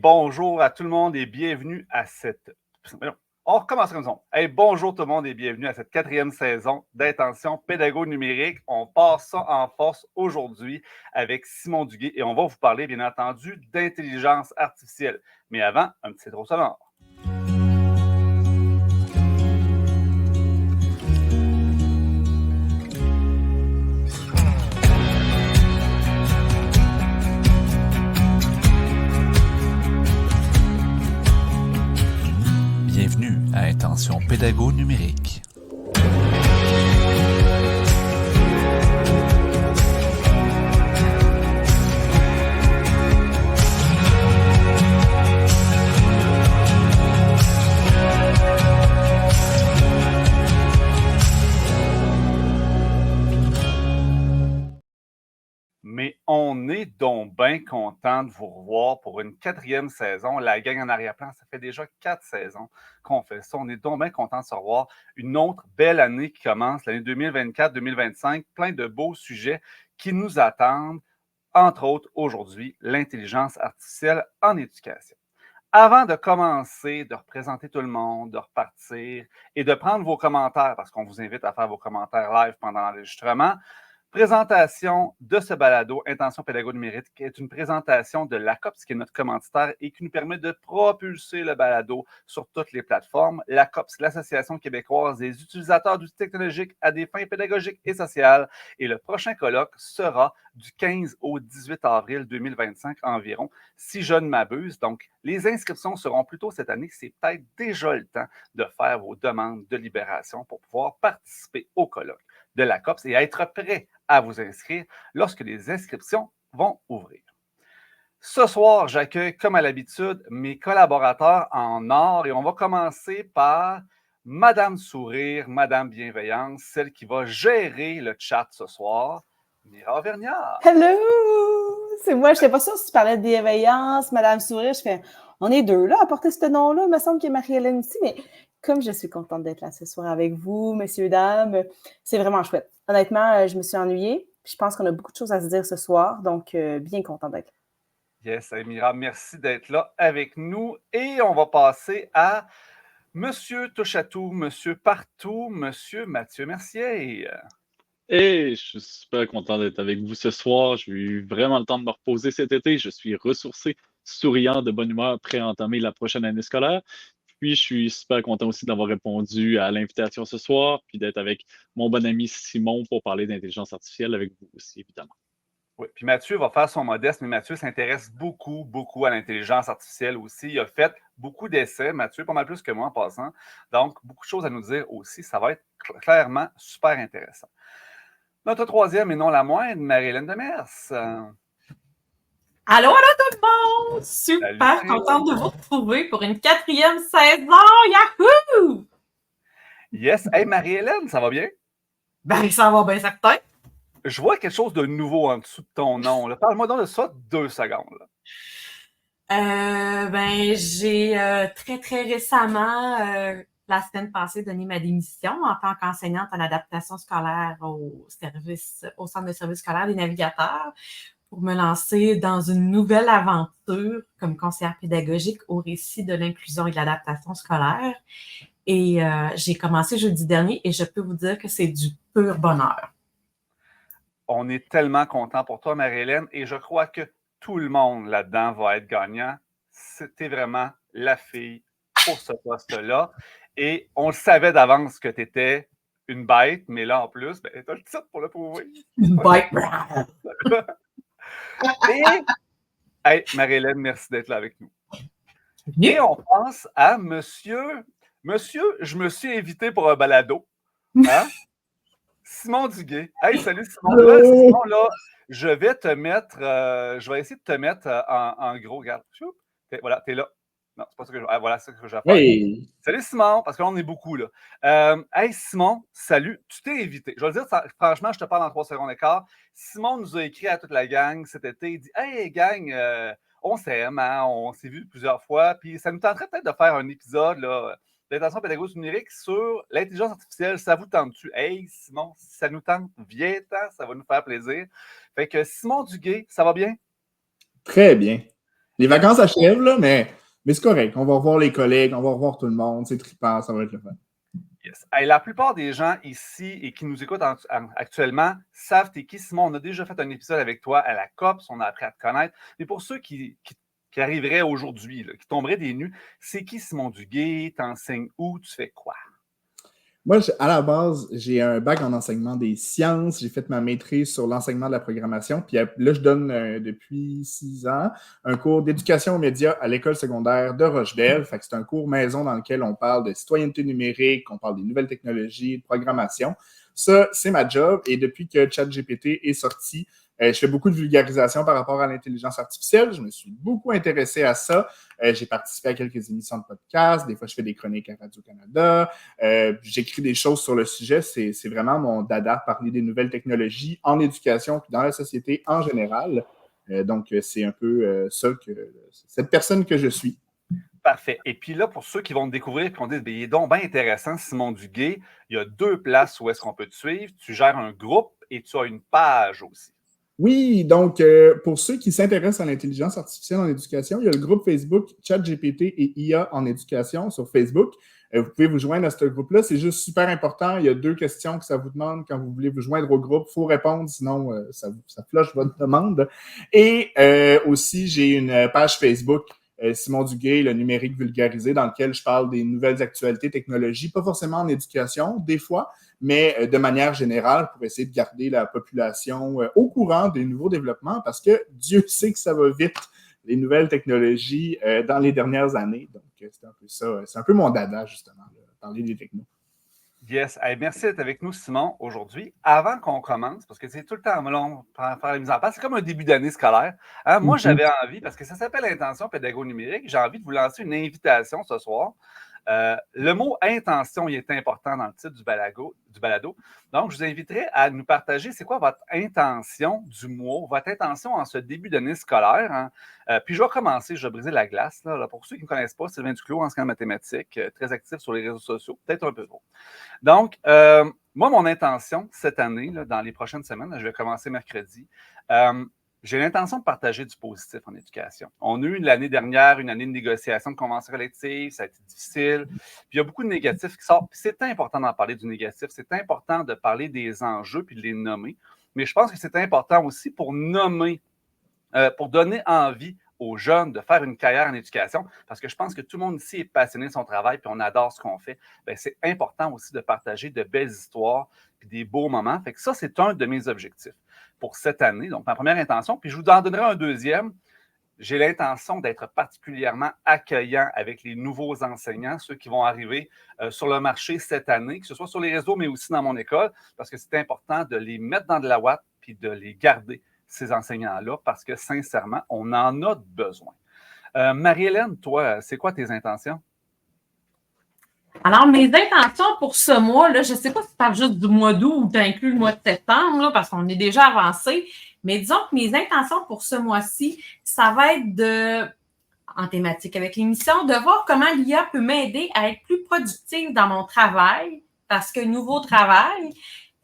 bonjour à tout le monde et bienvenue à cette... On recommence comme ça. Hey, bonjour tout le monde et bienvenue à cette 4e saison d'Intention Pédago Numérique. On passe ça en force aujourd'hui avec Simon Duguay et on va vous parler, bien entendu, d'intelligence artificielle. Mais avant, un petit intro sonore. Bienvenue à Intention Pédago Numérique. Mais on est donc bien content de vous revoir pour une 4e saison. La gang en arrière-plan, ça fait déjà 4 saisons qu'on fait ça. On est donc bien content de se revoir. Une autre belle année qui commence, l'année 2024-2025. Plein de beaux sujets qui nous attendent. Entre autres, aujourd'hui, l'intelligence artificielle en éducation. Avant de commencer, de représenter tout le monde, de repartir et de prendre vos commentaires, parce qu'on vous invite à faire vos commentaires live pendant l'enregistrement, présentation de ce balado, Intention Pédago Numérique, qui est une présentation de l'ACOPS, qui est notre commanditaire et qui nous permet de propulser le balado sur toutes les plateformes. L'ACOPS, l'Association québécoise des utilisateurs d'outils technologiques à des fins pédagogiques et sociales. Et le prochain colloque sera du 15 au 18 avril 2025 environ, si je ne m'abuse. Donc, les inscriptions seront plus tôt cette année. C'est peut-être déjà le temps de faire vos demandes de libération pour pouvoir participer au colloque de l'ACOPS et être prêt à vous inscrire lorsque les inscriptions vont ouvrir. Ce soir, j'accueille, comme à l'habitude, mes collaborateurs en or et on va commencer par Madame Sourire, Madame Bienveillance, celle qui va gérer le chat ce soir, Mira Vergnard. Hello! C'est moi, je ne sais pas sûre si tu parlais de bienveillance, Madame Sourire. Je fais, on est deux là à porter ce nom-là. Il me semble qu'il y a Marie-Hélène aussi, mais comme je suis contente d'être là ce soir avec vous, messieurs, dames, c'est vraiment chouette. Honnêtement, je me suis ennuyée. Je pense qu'on a beaucoup de choses à se dire ce soir, donc bien contente d'être là. Yes, Mira, merci d'être là avec nous. Et on va passer à Monsieur Touche-à-tout, Monsieur Partout, Monsieur Mathieu Mercier. Et je suis super content d'être avec vous ce soir. J'ai eu vraiment le temps de me reposer cet été. Je suis ressourcé, souriant, de bonne humeur, prêt à entamer la prochaine année scolaire. Puis, je suis super content aussi d'avoir répondu à l'invitation ce soir, puis d'être avec mon bon ami Simon pour parler d'intelligence artificielle avec vous aussi, évidemment. Oui, puis Mathieu va faire son modeste, mais Mathieu s'intéresse beaucoup à l'intelligence artificielle aussi. Il a fait beaucoup d'essais, Mathieu, pas mal plus que moi en passant. Donc, beaucoup de choses à nous dire aussi. Ça va être clairement super intéressant. Notre troisième et non la moindre, Marie-Hélène Demers. Allô tout le monde! Super contente de vous retrouver pour une 4e saison! Yahoo! Yes. Hey, Marie-Hélène, ça va bien? Ben, ça va bien certain. Je vois quelque chose de nouveau en dessous de ton nom. Là. Parle-moi donc de ça 2 secondes. Là. J'ai très récemment, la semaine passée, donné ma démission en tant qu'enseignante en adaptation scolaire au Centre de services scolaires des navigateurs pour me lancer dans une nouvelle aventure comme conseillère pédagogique au récit de l'inclusion et de l'adaptation scolaire. Et j'ai commencé jeudi dernier et je peux vous dire que c'est du pur bonheur. On est tellement content pour toi, Marie-Hélène, et je crois que tout le monde là-dedans va être gagnant. C'était vraiment la fille pour ce poste-là. Et on le savait d'avance que tu étais une bête, mais là, en plus, ben, tu as le titre pour le prouver. Une bête! Et, hey, Marie-Hélène, merci d'être là avec nous. Et on pense à Monsieur, je me suis invité pour un balado. Hein? Simon Duguay. Hey, salut Simon. Là, Simon, là, je vais te mettre, je vais essayer de te mettre en gros. Regarde. Voilà, t'es là. Non, c'est pas ça que je voilà, c'est ce que je vais faire. Hey! Salut Simon, parce que là, on est beaucoup là. Hey Simon, salut. Tu t'es invité. Je vais le dire, franchement, je te parle en 3 secondes et quart. Simon nous a écrit à toute la gang cet été. Il dit, hey gang, on s'aime, hein, on s'est vu plusieurs fois. Puis ça nous tenterait peut-être de faire un épisode là, d'intention pédagogique numérique sur l'intelligence artificielle. Ça vous tente-tu? Hey Simon, si ça nous tente, viens-t'en, ça va nous faire plaisir. Fait que Simon Duguay, ça va bien? Très bien. Les vacances achèvent, là, mais c'est correct. On va revoir les collègues, on va revoir tout le monde. C'est trippant, ça va être le fun. Yes. Hey, la plupart des gens ici et qui nous écoutent actuellement savent t'es qui, Simon. On a déjà fait un épisode avec toi à la COPS, on a appris à te connaître. Mais pour ceux qui arriveraient aujourd'hui, là, qui tomberaient des nues, c'est qui Simon Duguay? T'enseignes où? Tu fais quoi? Moi, à la base, j'ai un bac en enseignement des sciences. J'ai fait ma maîtrise sur l'enseignement de la programmation. Puis là, je donne depuis 6 ans un cours d'éducation aux médias à l'école secondaire de Rochdale. Fait que c'est un cours maison dans lequel on parle de citoyenneté numérique, on parle des nouvelles technologies, de programmation. Ça, c'est ma job. Et depuis que ChatGPT est sorti, je fais beaucoup de vulgarisation par rapport à l'intelligence artificielle. Je me suis beaucoup intéressé à ça. J'ai participé à quelques émissions de podcast. Des fois, je fais des chroniques à Radio-Canada. J'écris des choses sur le sujet. C'est vraiment mon dada, parler des nouvelles technologies en éducation puis dans la société en général. Donc, c'est un peu cette personne que je suis. Parfait. Et puis là, pour ceux qui vont te découvrir et qui vont dire, il est donc bien intéressant, Simon Duguay, il y a 2 places où est-ce qu'on peut te suivre. Tu gères un groupe et tu as une page aussi. Oui, donc pour ceux qui s'intéressent à l'intelligence artificielle en éducation, il y a le groupe Facebook ChatGPT et IA en éducation sur Facebook. Vous pouvez vous joindre à ce groupe-là. C'est juste super important. Il y a 2 questions que ça vous demande quand vous voulez vous joindre au groupe. Il faut répondre, sinon ça flush votre demande. Et aussi, j'ai une page Facebook Simon Duguay, le numérique vulgarisé, dans lequel je parle des nouvelles actualités technologies, pas forcément en éducation, des fois, mais de manière générale pour essayer de garder la population au courant des nouveaux développements parce que Dieu sait que ça va vite, les nouvelles technologies dans les dernières années. Donc, c'est un peu ça. C'est un peu mon dada, justement, parler des technos. Yes. Hey, merci d'être avec nous, Simon, aujourd'hui. Avant qu'on commence, parce que c'est tout le temps long pour faire la mise en place, c'est comme un début d'année scolaire. Hein? Moi, j'avais envie, parce que ça s'appelle Intention pédago numérique, j'ai envie de vous lancer une invitation ce soir. Le mot intention, il est important dans le titre du balado. Donc, je vous inviterai à nous partager c'est quoi votre intention du mois, votre intention en ce début d'année scolaire. Hein? Puis, je vais commencer, je vais briser la glace. Là, pour ceux qui ne me connaissent pas, Sylvain Duclos, enseignant mathématiques, très actif sur les réseaux sociaux, peut-être un peu trop. Donc, moi, mon intention cette année, là, dans les prochaines semaines, là, je vais commencer mercredi, j'ai l'intention de partager du positif en éducation. On a eu l'année dernière une année de négociation de conventions collectives, ça a été difficile. Puis il y a beaucoup de négatifs qui sortent. Puis c'est important d'en parler du négatif, c'est important de parler des enjeux puis de les nommer. Mais je pense que c'est important aussi pour nommer, pour donner envie aux jeunes de faire une carrière en éducation, parce que je pense que tout le monde ici est passionné de son travail puis on adore ce qu'on fait. Bien, c'est important aussi de partager de belles histoires puis des beaux moments. Fait que ça, c'est un de mes objectifs pour cette année. Donc, ma première intention, puis je vous en donnerai un deuxième. J'ai l'intention d'être particulièrement accueillant avec les nouveaux enseignants, ceux qui vont arriver sur le marché cette année, que ce soit sur les réseaux, mais aussi dans mon école, parce que c'est important de les mettre dans de la ouate puis de les garder, ces enseignants-là, parce que sincèrement, on en a besoin. Marie-Hélène, toi, c'est quoi tes intentions? Alors, mes intentions pour ce mois-là, je ne sais pas si tu parles juste du mois d'août ou tu inclus le mois de septembre, là, parce qu'on est déjà avancé, mais disons que mes intentions pour ce mois-ci, ça va être en thématique avec l'émission, de voir comment l'IA peut m'aider à être plus productive dans mon travail, parce que nouveau travail,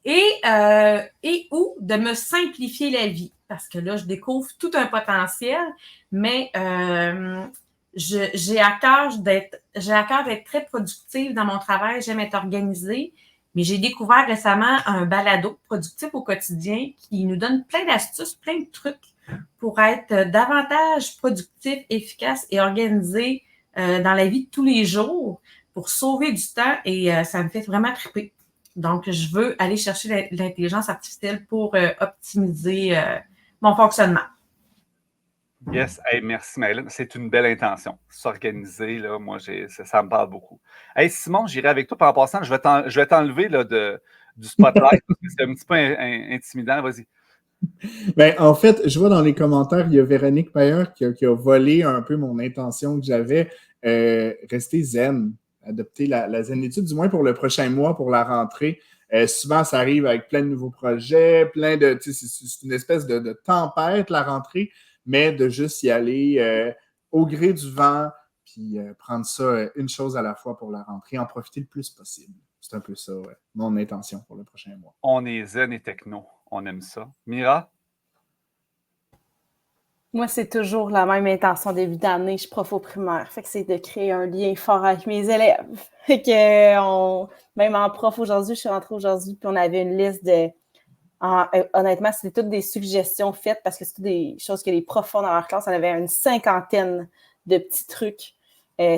et ou de me simplifier la vie, parce que là, je découvre tout un potentiel, mais j'ai à cœur d'être très productive dans mon travail, j'aime être organisée, mais j'ai découvert récemment un balado productif au quotidien qui nous donne plein d'astuces, plein de trucs pour être davantage productif, efficace et organisé dans la vie de tous les jours pour sauver du temps et ça me fait vraiment triper. Donc, je veux aller chercher l'intelligence artificielle pour optimiser mon fonctionnement. Yes, hey, merci Maëlyn. C'est une belle intention. S'organiser, là, moi, ça me parle beaucoup. Hey, Simon, j'irai avec toi. En passant, je vais t'enlever là, du spotlight parce que c'est un petit peu intimidant. Vas-y. Ben, en fait, je vois dans les commentaires, il y a Véronique Payer qui a volé un peu mon intention que j'avais. Rester zen, adopter la zénitude, du moins pour le prochain mois, pour la rentrée. Souvent, ça arrive avec plein de nouveaux projets, c'est une espèce de tempête, la rentrée, mais de juste y aller au gré du vent, puis prendre ça une chose à la fois pour la rentrée, en profiter le plus possible. C'est un peu ça, mon intention pour le prochain mois. On est zen et techno. On aime ça. Mira? Moi, c'est toujours la même intention début d'année. Je suis prof au primaire. Fait que c'est de créer un lien fort avec mes élèves. Fait que même en prof aujourd'hui, je suis rentrée aujourd'hui, puis on avait une liste de. Honnêtement, c'était toutes des suggestions faites parce que c'est toutes des choses que les profs font dans leur classe. On avait une 50aine de petits trucs.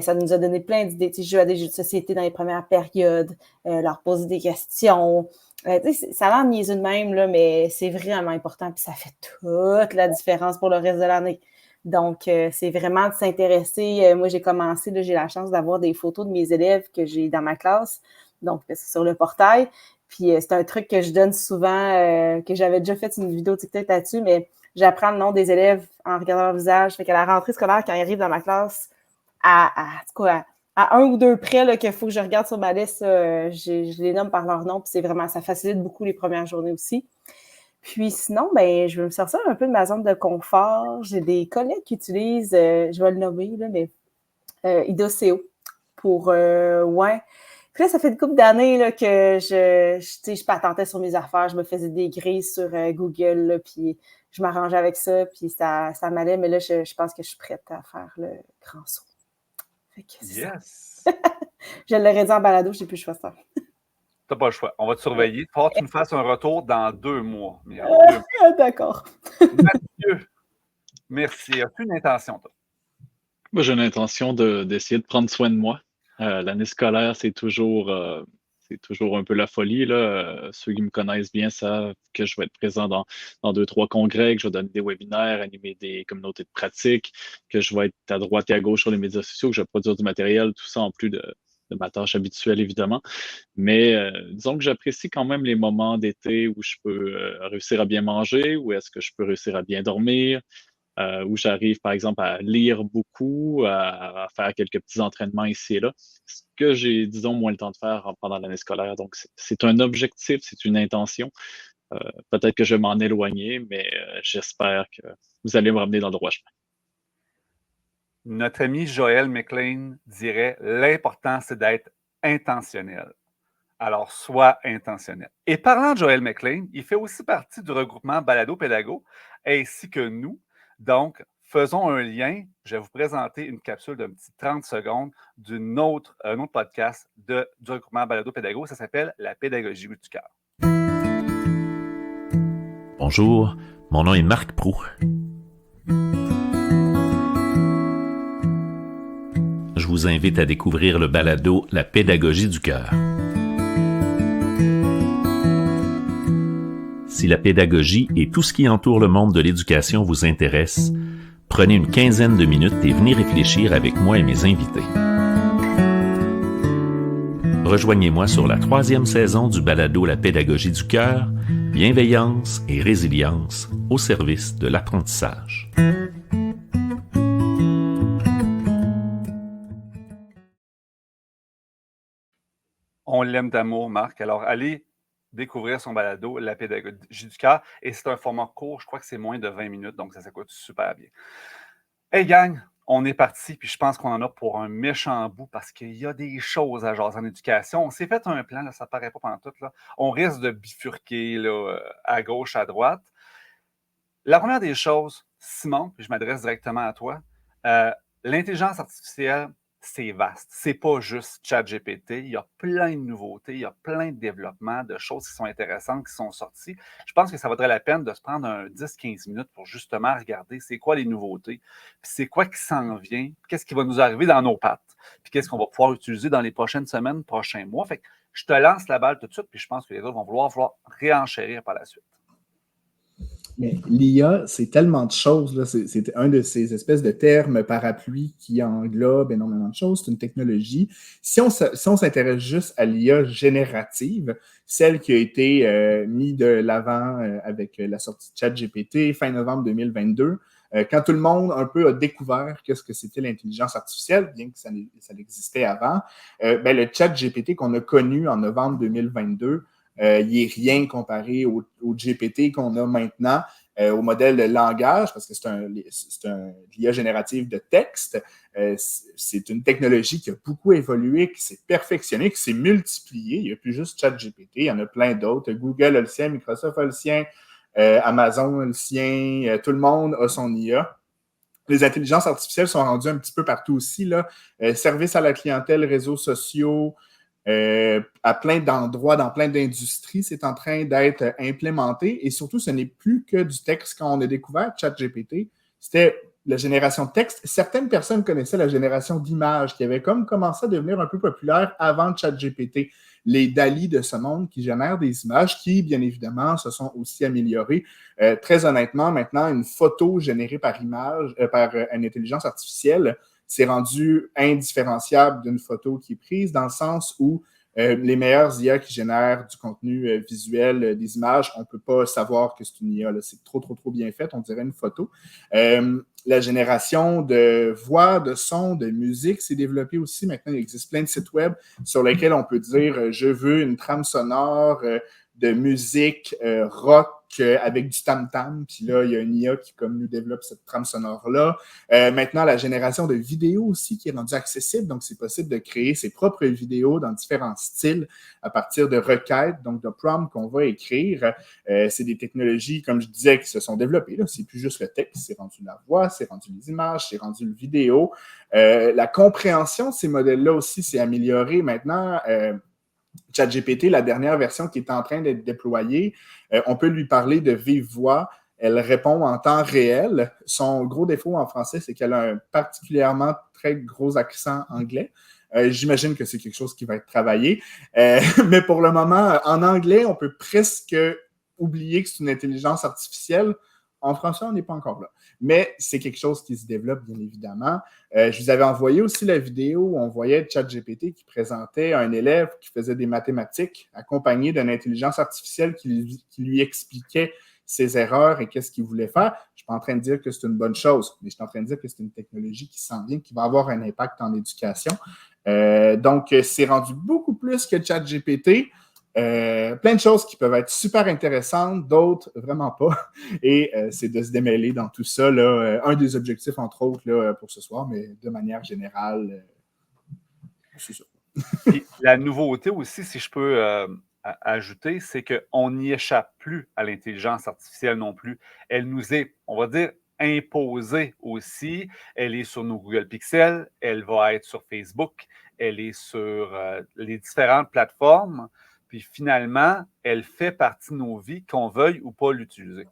Ça nous a donné plein d'idées. Tu sais, jouer à des jeux de société dans les premières périodes, leur poser des questions. Tu sais, ça a l'air niaiseux de même, là, mais c'est vraiment important. Puis ça fait toute la différence pour le reste de l'année. Donc, c'est vraiment de s'intéresser. Moi, j'ai commencé, là, j'ai la chance d'avoir des photos de mes élèves que j'ai dans ma classe. Donc, c'est sur le portail. Puis c'est un truc que je donne souvent, que j'avais déjà fait une vidéo TikTok là-dessus, mais j'apprends le nom des élèves en regardant leur visage. Fait qu'à la rentrée scolaire, quand ils arrivent dans ma classe, à un ou deux près là, qu'il faut que je regarde sur ma liste, je les nomme par leur nom, puis c'est vraiment, ça facilite beaucoup les premières journées aussi. Puis sinon, ben, je vais me sortir un peu de ma zone de confort. J'ai des collègues qui utilisent, je vais le nommer, là, mais Idoceo pour, ouais. Puis là, ça fait une couple d'années là, que je patentais sur mes affaires, je me faisais des grilles sur Google, là, puis je m'arrangeais avec ça, puis ça m'allait, mais là, je pense que je suis prête à faire le grand saut. Fait que c'est Yes! ça. Je l'aurais dit en balado, je n'ai plus le choix de ça. T'as pas le choix. On va te surveiller. Il faut que tu nous fasses un retour dans 2 mois. D'accord. Mathieu, merci. As-tu une intention, toi? Moi, j'ai l'intention d'essayer de prendre soin de moi. L'année scolaire, c'est toujours un peu la folie, là. Ceux qui me connaissent bien savent que je vais être présent dans 2-3 congrès, que je vais donner des webinaires, animer des communautés de pratique, que je vais être à droite et à gauche sur les médias sociaux, que je vais produire du matériel, tout ça en plus de ma tâche habituelle, évidemment. Mais disons que j'apprécie quand même les moments d'été où je peux réussir à bien manger, où est-ce que je peux réussir à bien dormir, où j'arrive, par exemple, à lire beaucoup, à faire quelques petits entraînements ici et là, ce que j'ai, disons, moins le temps de faire pendant l'année scolaire. Donc, c'est un objectif, c'est une intention. Peut-être que je vais m'en éloigner, mais j'espère que vous allez me ramener dans le droit chemin. Notre ami Joël McLean dirait l'important, c'est d'être intentionnel. Alors, sois intentionnel. Et parlant de Joël McLean, il fait aussi partie du regroupement Balado Pédago, ainsi que nous. Donc, faisons un lien. Je vais vous présenter une capsule d'un petit 30 secondes d'un autre podcast du regroupement Balado Pédago. Ça s'appelle La pédagogie du cœur. Bonjour, mon nom est Marc Proux. Je vous invite à découvrir le balado La pédagogie du cœur. Si la pédagogie et tout ce qui entoure le monde de l'éducation vous intéresse, prenez une quinzaine de minutes et venez réfléchir avec moi et mes invités. Rejoignez-moi sur la 3e saison du balado La pédagogie du cœur, bienveillance et résilience au service de l'apprentissage. On l'aime d'amour, Marc. Alors, allez découvrir son balado, La pédagogie du cœur. Et c'est un format court, je crois que c'est moins de 20 minutes, donc ça s'écoute super bien. Hey gang, on est parti, puis je pense qu'on en a pour un méchant bout parce qu'il y a des choses à jaser en éducation. On s'est fait un plan, là, ça ne paraît pas pantoute, là. On risque de bifurquer là, à gauche, à droite. La première des choses, Simon, puis je m'adresse directement à toi, l'intelligence artificielle, c'est vaste. C'est pas juste ChatGPT. Il y a plein de nouveautés, il y a plein de développements, de choses qui sont intéressantes, qui sont sorties. Je pense que ça vaudrait la peine de se prendre un 10-15 minutes pour justement regarder c'est quoi les nouveautés, puis c'est quoi qui s'en vient, qu'est-ce qui va nous arriver dans nos pattes, puis qu'est-ce qu'on va pouvoir utiliser dans les prochaines semaines, prochains mois. Fait que je te lance la balle tout de suite, puis je pense que les autres vont vouloir réenchérir par la suite. Mais l'IA, c'est tellement de choses. Là. C'est un de ces espèces de termes parapluies qui englobe énormément de choses. C'est une technologie. Si on s'intéresse juste à l'IA générative, celle qui a été mise de l'avant avec la sortie de ChatGPT fin novembre 2022, quand tout le monde un peu a découvert qu'est-ce que c'était l'intelligence artificielle, bien que ça existait avant, le ChatGPT qu'on a connu en novembre 2022, il n'est rien comparé au GPT qu'on a maintenant, au modèle de langage, parce que c'est un l'IA générative de texte. C'est une technologie qui a beaucoup évolué, qui s'est perfectionnée, qui s'est multipliée. Il n'y a plus juste ChatGPT, il y en a plein d'autres. Google a le sien, Microsoft a le sien, Amazon a le sien, tout le monde a son IA. les intelligences artificielles sont rendues un petit peu partout aussi, là. Services à la clientèle, réseaux sociaux, à plein d'endroits, dans plein d'industries, c'est en train d'être implémenté. Et surtout, ce n'est plus que du texte. Quand on a découvert ChatGPT, c'était la génération de texte. Certaines personnes connaissaient la génération d'images qui avait comme commencé à devenir un peu populaire avant ChatGPT. Les DALL-E de ce monde qui génèrent des images qui, bien évidemment, se sont aussi améliorées. Très honnêtement, maintenant, une photo générée par image, par une intelligence artificielle, c'est rendu indifférenciable d'une photo qui est prise dans le sens où les meilleurs IA qui génèrent du contenu visuel, des images, on ne peut pas savoir que c'est une IA. Là. C'est trop bien fait, on dirait une photo. La génération de voix, de sons, de musique s'est développée aussi. Maintenant, il existe plein de sites web sur lesquels on peut dire « Je veux une trame sonore de musique rock avec du tam-tam. » Puis là, il y a une IA qui, comme nous, développe cette trame sonore-là. Maintenant, la génération de vidéos aussi qui est rendue accessible. Donc, c'est possible de créer ses propres vidéos dans différents styles à partir de requêtes, donc de prompts qu'on va écrire. C'est des technologies, comme je disais, qui se sont développées. Là. C'est plus juste le texte, c'est rendu la voix, c'est rendu les images, c'est rendu le vidéo. La compréhension de ces modèles-là aussi s'est améliorée. Maintenant, ChatGPT, la dernière version qui est en train d'être déployée, on peut lui parler de vive voix. Elle répond en temps réel. Son gros défaut en français, c'est qu'elle a un particulièrement très gros accent anglais. J'imagine que c'est quelque chose qui va être travaillé. Mais pour le moment, en anglais, on peut presque oublier que c'est une intelligence artificielle. En français, on n'est pas encore là. Mais c'est quelque chose qui se développe, bien évidemment. Je vous avais envoyé aussi la vidéo où on voyait ChatGPT qui présentait un élève qui faisait des mathématiques accompagné d'une intelligence artificielle qui lui expliquait ses erreurs et qu'est-ce qu'il voulait faire. Je ne suis pas en train de dire que c'est une bonne chose, mais je suis en train de dire que c'est une technologie qui s'en vient, qui va avoir un impact en éducation. Donc, c'est rendu beaucoup plus que ChatGPT. Plein de choses qui peuvent être super intéressantes, d'autres vraiment pas. Et c'est de se démêler dans tout ça. Là, un des objectifs, entre autres, là, pour ce soir, mais de manière générale, c'est ça. Puis, la nouveauté aussi, si je peux ajouter, c'est qu'on n'y échappe plus à l'intelligence artificielle non plus. Elle nous est, on va dire, imposée aussi. Elle est sur nos Google Pixel, elle va être sur Facebook, elle est sur les différentes plateformes. Puis finalement, elle fait partie de nos vies, qu'on veuille ou pas l'utiliser.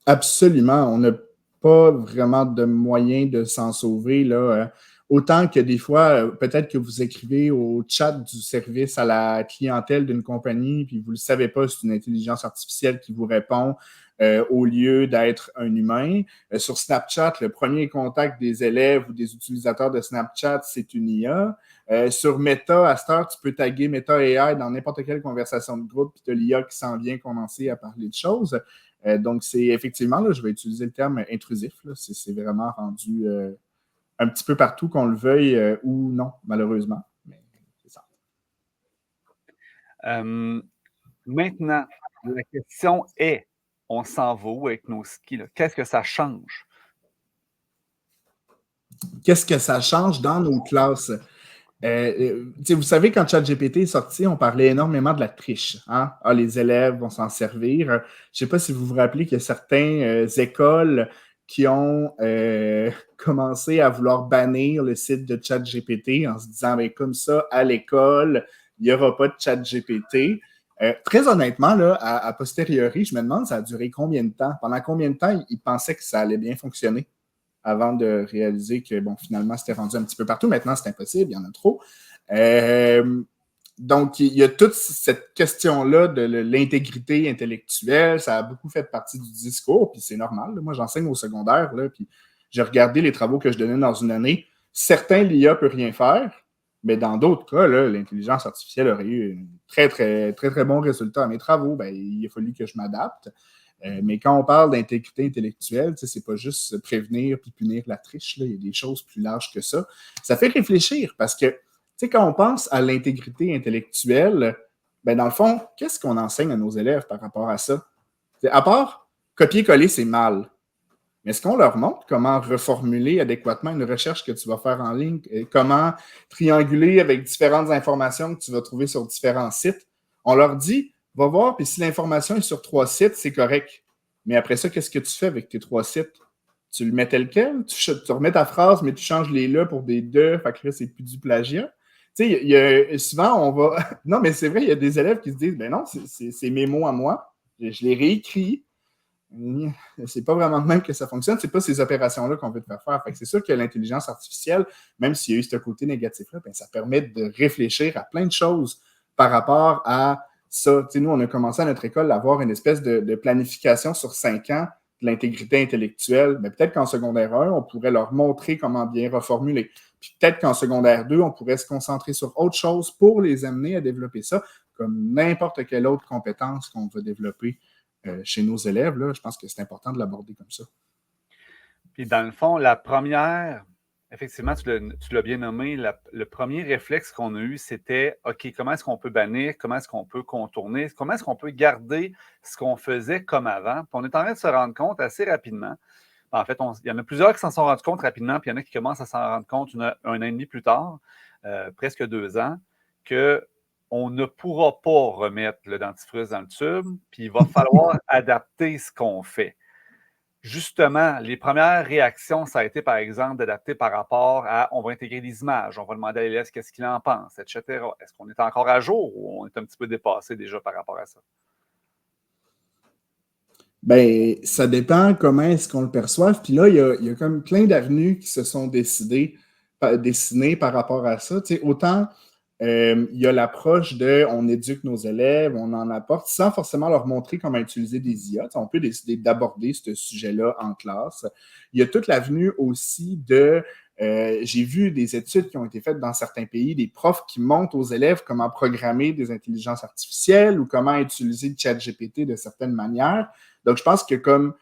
Absolument. On n'a pas vraiment de moyen de s'en sauver, là. Autant que des fois, peut-être que vous écrivez au chat du service à la clientèle d'une compagnie, puis vous ne le savez pas, c'est une intelligence artificielle qui vous répond au lieu d'être un humain. Sur Snapchat, le premier contact des élèves ou des utilisateurs de Snapchat, c'est une IA. Sur Meta, à cette heure, tu peux taguer Meta AI dans n'importe quelle conversation de groupe, puis tu as l'IA qui s'en vient commencer à parler de choses. Donc, c'est effectivement, là, je vais utiliser le terme intrusif, là, c'est vraiment rendu un petit peu partout, qu'on le veuille ou non, malheureusement. Mais c'est ça. Maintenant, la question est, on s'en va où avec nos skis? Là? Qu'est-ce que ça change? Qu'est-ce que ça change dans nos classes? Vous savez, quand ChatGPT est sorti, on parlait énormément de la triche. Hein? Ah, les élèves vont s'en servir. Je ne sais pas si vous vous rappelez qu'il y a certaines écoles qui ont commencé à vouloir bannir le site de ChatGPT en se disant, mais comme ça, à l'école, il n'y aura pas de ChatGPT. Très honnêtement, là, à posteriori, je me demande, ça a duré combien de temps? Pendant combien de temps ils pensaient que ça allait bien fonctionner avant de réaliser que, bon, finalement, c'était rendu un petit peu partout. Maintenant, c'est impossible, il y en a trop. Donc, il y a toute cette question-là de l'intégrité intellectuelle. Ça a beaucoup fait partie du discours, puis c'est normal. Là. Moi, j'enseigne au secondaire, là, puis j'ai regardé les travaux que je donnais dans une année. Certains, l'IA peut rien faire, mais dans d'autres cas, là, l'intelligence artificielle aurait eu un très bon résultat à mes travaux. Ben, il a fallu que je m'adapte. Mais quand on parle d'intégrité intellectuelle, c'est pas juste prévenir puis punir la triche. Là. Il y a des choses plus larges que ça. Ça fait réfléchir parce que quand on pense à l'intégrité intellectuelle, ben dans le fond, qu'est-ce qu'on enseigne à nos élèves par rapport à ça? À part copier-coller, c'est mal. Mais est-ce qu'on leur montre comment reformuler adéquatement une recherche que tu vas faire en ligne? Comment trianguler avec différentes informations que tu vas trouver sur différents sites? On leur dit, va voir, puis si l'information est sur 3 sites, c'est correct. Mais après ça, qu'est-ce que tu fais avec tes 3 sites? tu le mets tel quel, tu remets ta phrase, mais tu changes les là pour des de, fait que là, c'est plus du plagiat. Tu sais, souvent, on va... Non, mais c'est vrai, il y a des élèves qui se disent, ben non, c'est mes mots à moi, je les réécris. C'est pas vraiment de même que ça fonctionne. C'est pas ces opérations-là qu'on veut te faire faire. Fait que c'est sûr que l'intelligence artificielle, même s'il y a eu ce côté négatif-là, ben, ça permet de réfléchir à plein de choses par rapport à ça. Tu sais, nous, on a commencé à notre école à avoir une espèce de planification sur 5 ans de l'intégrité intellectuelle. Mais peut-être qu'en secondaire 1, on pourrait leur montrer comment bien reformuler. Puis peut-être qu'en secondaire 2, on pourrait se concentrer sur autre chose pour les amener à développer ça, comme n'importe quelle autre compétence qu'on veut développer chez nos élèves. Là, je pense que c'est important de l'aborder comme ça. Puis dans le fond, la première, effectivement, tu l'as bien nommé, le premier réflexe qu'on a eu, c'était OK, comment est-ce qu'on peut bannir, comment est-ce qu'on peut contourner, comment est-ce qu'on peut garder ce qu'on faisait comme avant. Puis on est en train de se rendre compte assez rapidement. En fait, il y en a plusieurs qui s'en sont rendus compte rapidement, puis il y en a qui commencent à s'en rendre compte un an et demi plus tard, presque 2 ans, qu'on ne pourra pas remettre le dentifrice dans le tube, puis il va falloir adapter ce qu'on fait. Justement, les premières réactions, ça a été, par exemple, d'adapter par rapport à on va intégrer des images, on va demander à l'élève qu'est-ce qu'il en pense, etc. Est-ce qu'on est encore à jour ou on est un petit peu dépassé déjà par rapport à ça? Ben, ça dépend comment est-ce qu'on le perçoive. Puis là, il y a comme plein d'avenues qui se sont dessinées par rapport à ça. Tu sais, autant il y a l'approche de on éduque nos élèves, on en apporte, sans forcément leur montrer comment utiliser des IA. Tu sais, on peut décider d'aborder ce sujet-là en classe. Il y a toute l'avenue aussi de j'ai vu des études qui ont été faites dans certains pays, des profs qui montrent aux élèves comment programmer des intelligences artificielles ou comment utiliser le ChatGPT de certaines manières. Donc, je pense que comme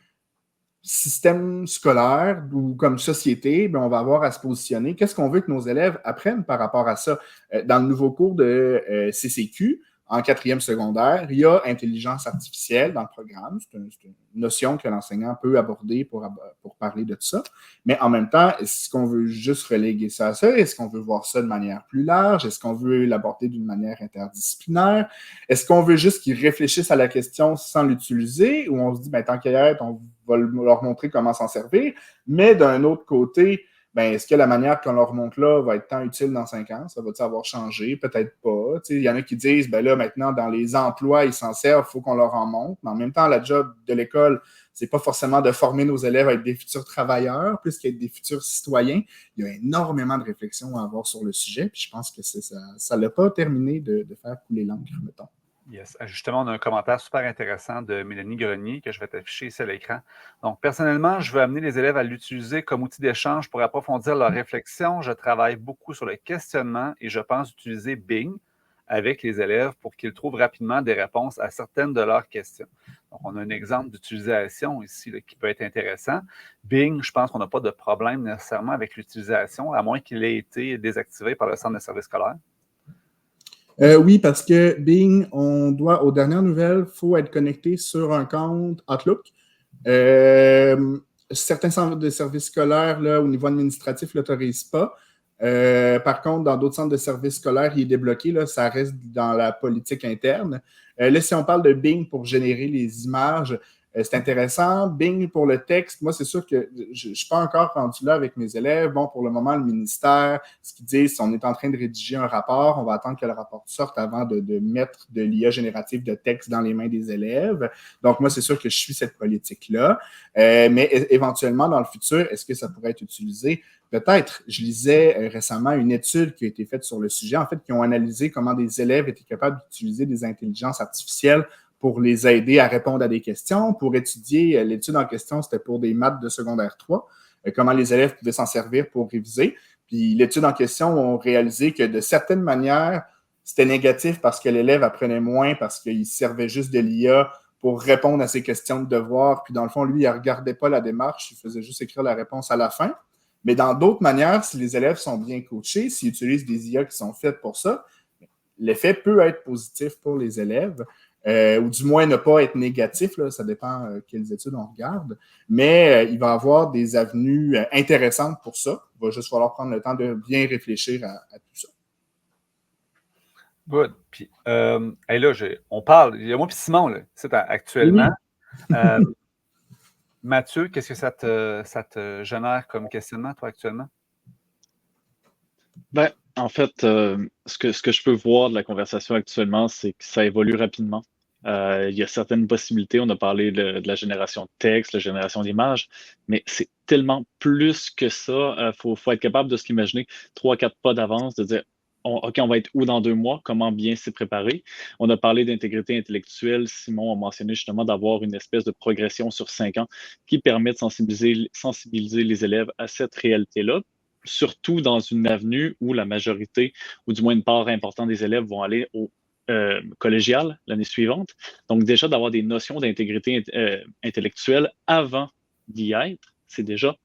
système scolaire ou comme société, bien, on va avoir à se positionner. Qu'est-ce qu'on veut que nos élèves apprennent par rapport à ça? Dans le nouveau cours de CCQ, en 4e secondaire, il y a intelligence artificielle dans le programme. C'est une notion que l'enseignant peut aborder pour parler de tout ça. Mais en même temps, est-ce qu'on veut juste reléguer ça à ça? Est-ce qu'on veut voir ça de manière plus large? Est-ce qu'on veut l'aborder d'une manière interdisciplinaire? Est-ce qu'on veut juste qu'ils réfléchissent à la question sans l'utiliser? Ou on se dit, ben, tant qu'à y être, on va leur montrer comment s'en servir. Mais d'un autre côté, ben, est-ce que la manière qu'on leur montre là va être tant utile dans 5 ans? Ça va-t-il avoir changé? Peut-être pas. Il y en a qui disent, ben là, maintenant, dans les emplois, ils s'en servent, il faut qu'on leur en montre. Mais en même temps, la job de l'école, c'est pas forcément de former nos élèves à être des futurs travailleurs, plus qu'à être des futurs citoyens. Il y a énormément de réflexions à avoir sur le sujet, puis je pense que ça l'a pas terminé de faire couler l'encre, mettons. Yes. Justement, on a un commentaire super intéressant de Mélanie Grenier que je vais t'afficher ici à l'écran. Donc, personnellement, je veux amener les élèves à l'utiliser comme outil d'échange pour approfondir leur réflexion. Je travaille beaucoup sur le questionnement et je pense utiliser Bing avec les élèves pour qu'ils trouvent rapidement des réponses à certaines de leurs questions. Donc, on a un exemple d'utilisation ici là, qui peut être intéressant. Bing, je pense qu'on n'a pas de problème nécessairement avec l'utilisation, à moins qu'il ait été désactivé par le centre de service scolaire. Oui, parce que Bing, aux dernières nouvelles, il faut être connecté sur un compte Outlook. Certains centres de services scolaires, là, au niveau administratif, ne l'autorisent pas. Par contre, dans d'autres centres de services scolaires, il est débloqué. Là, ça reste dans la politique interne. Là, si on parle de Bing pour générer les images, c'est intéressant. Bing pour le texte, moi, c'est sûr que je ne suis pas encore rendu là avec mes élèves. Bon, pour le moment, le ministère, ce qu'ils disent, c'est qu'on est en train de rédiger un rapport. On va attendre que le rapport sorte avant de mettre de l'IA générative de texte dans les mains des élèves. Donc, moi, c'est sûr que je suis cette politique-là. Mais éventuellement, dans le futur, est-ce que ça pourrait être utilisé? Peut-être. Je lisais récemment une étude qui a été faite sur le sujet, en fait, qui ont analysé comment des élèves étaient capables d'utiliser des intelligences artificielles pour les aider à répondre à des questions, pour étudier, l'étude en question, c'était pour des maths de secondaire 3, comment les élèves pouvaient s'en servir pour réviser. Puis l'étude en question ont réalisé que de certaines manières, c'était négatif parce que l'élève apprenait moins, parce qu'il servait juste de l'IA pour répondre à ses questions de devoir. Puis dans le fond, lui, il ne regardait pas la démarche, il faisait juste écrire la réponse à la fin. Mais dans d'autres manières, si les élèves sont bien coachés, s'ils utilisent des IA qui sont faites pour ça, l'effet peut être positif pour les élèves. Ou du moins ne pas être négatif, là, ça dépend quelles études on regarde, mais il va y avoir des avenues intéressantes pour ça. Il va juste falloir prendre le temps de bien réfléchir à tout ça. Good. Puis, là, on parle, il y a moi et Simon, là, c'est actuellement. Mathieu, qu'est-ce que ça te génère comme questionnement, toi, actuellement? Ben, en fait, ce que je peux voir de la conversation actuellement, c'est que ça évolue rapidement. Il y a certaines possibilités. On a parlé de la génération de texte, la génération d'images, mais c'est tellement plus que ça. Faut être capable de se l'imaginer 3, 4 pas d'avance, de dire OK, on va être où dans 2 mois, comment bien s'y préparer. On a parlé d'intégrité intellectuelle. Simon a mentionné justement d'avoir une espèce de progression sur 5 ans qui permet de sensibiliser les élèves à cette réalité-là, surtout dans une avenue où la majorité, ou du moins une part importante des élèves vont aller au collégial l'année suivante. Donc déjà, d'avoir des notions d'intégrité intellectuelle avant d'y être, c'est déjà,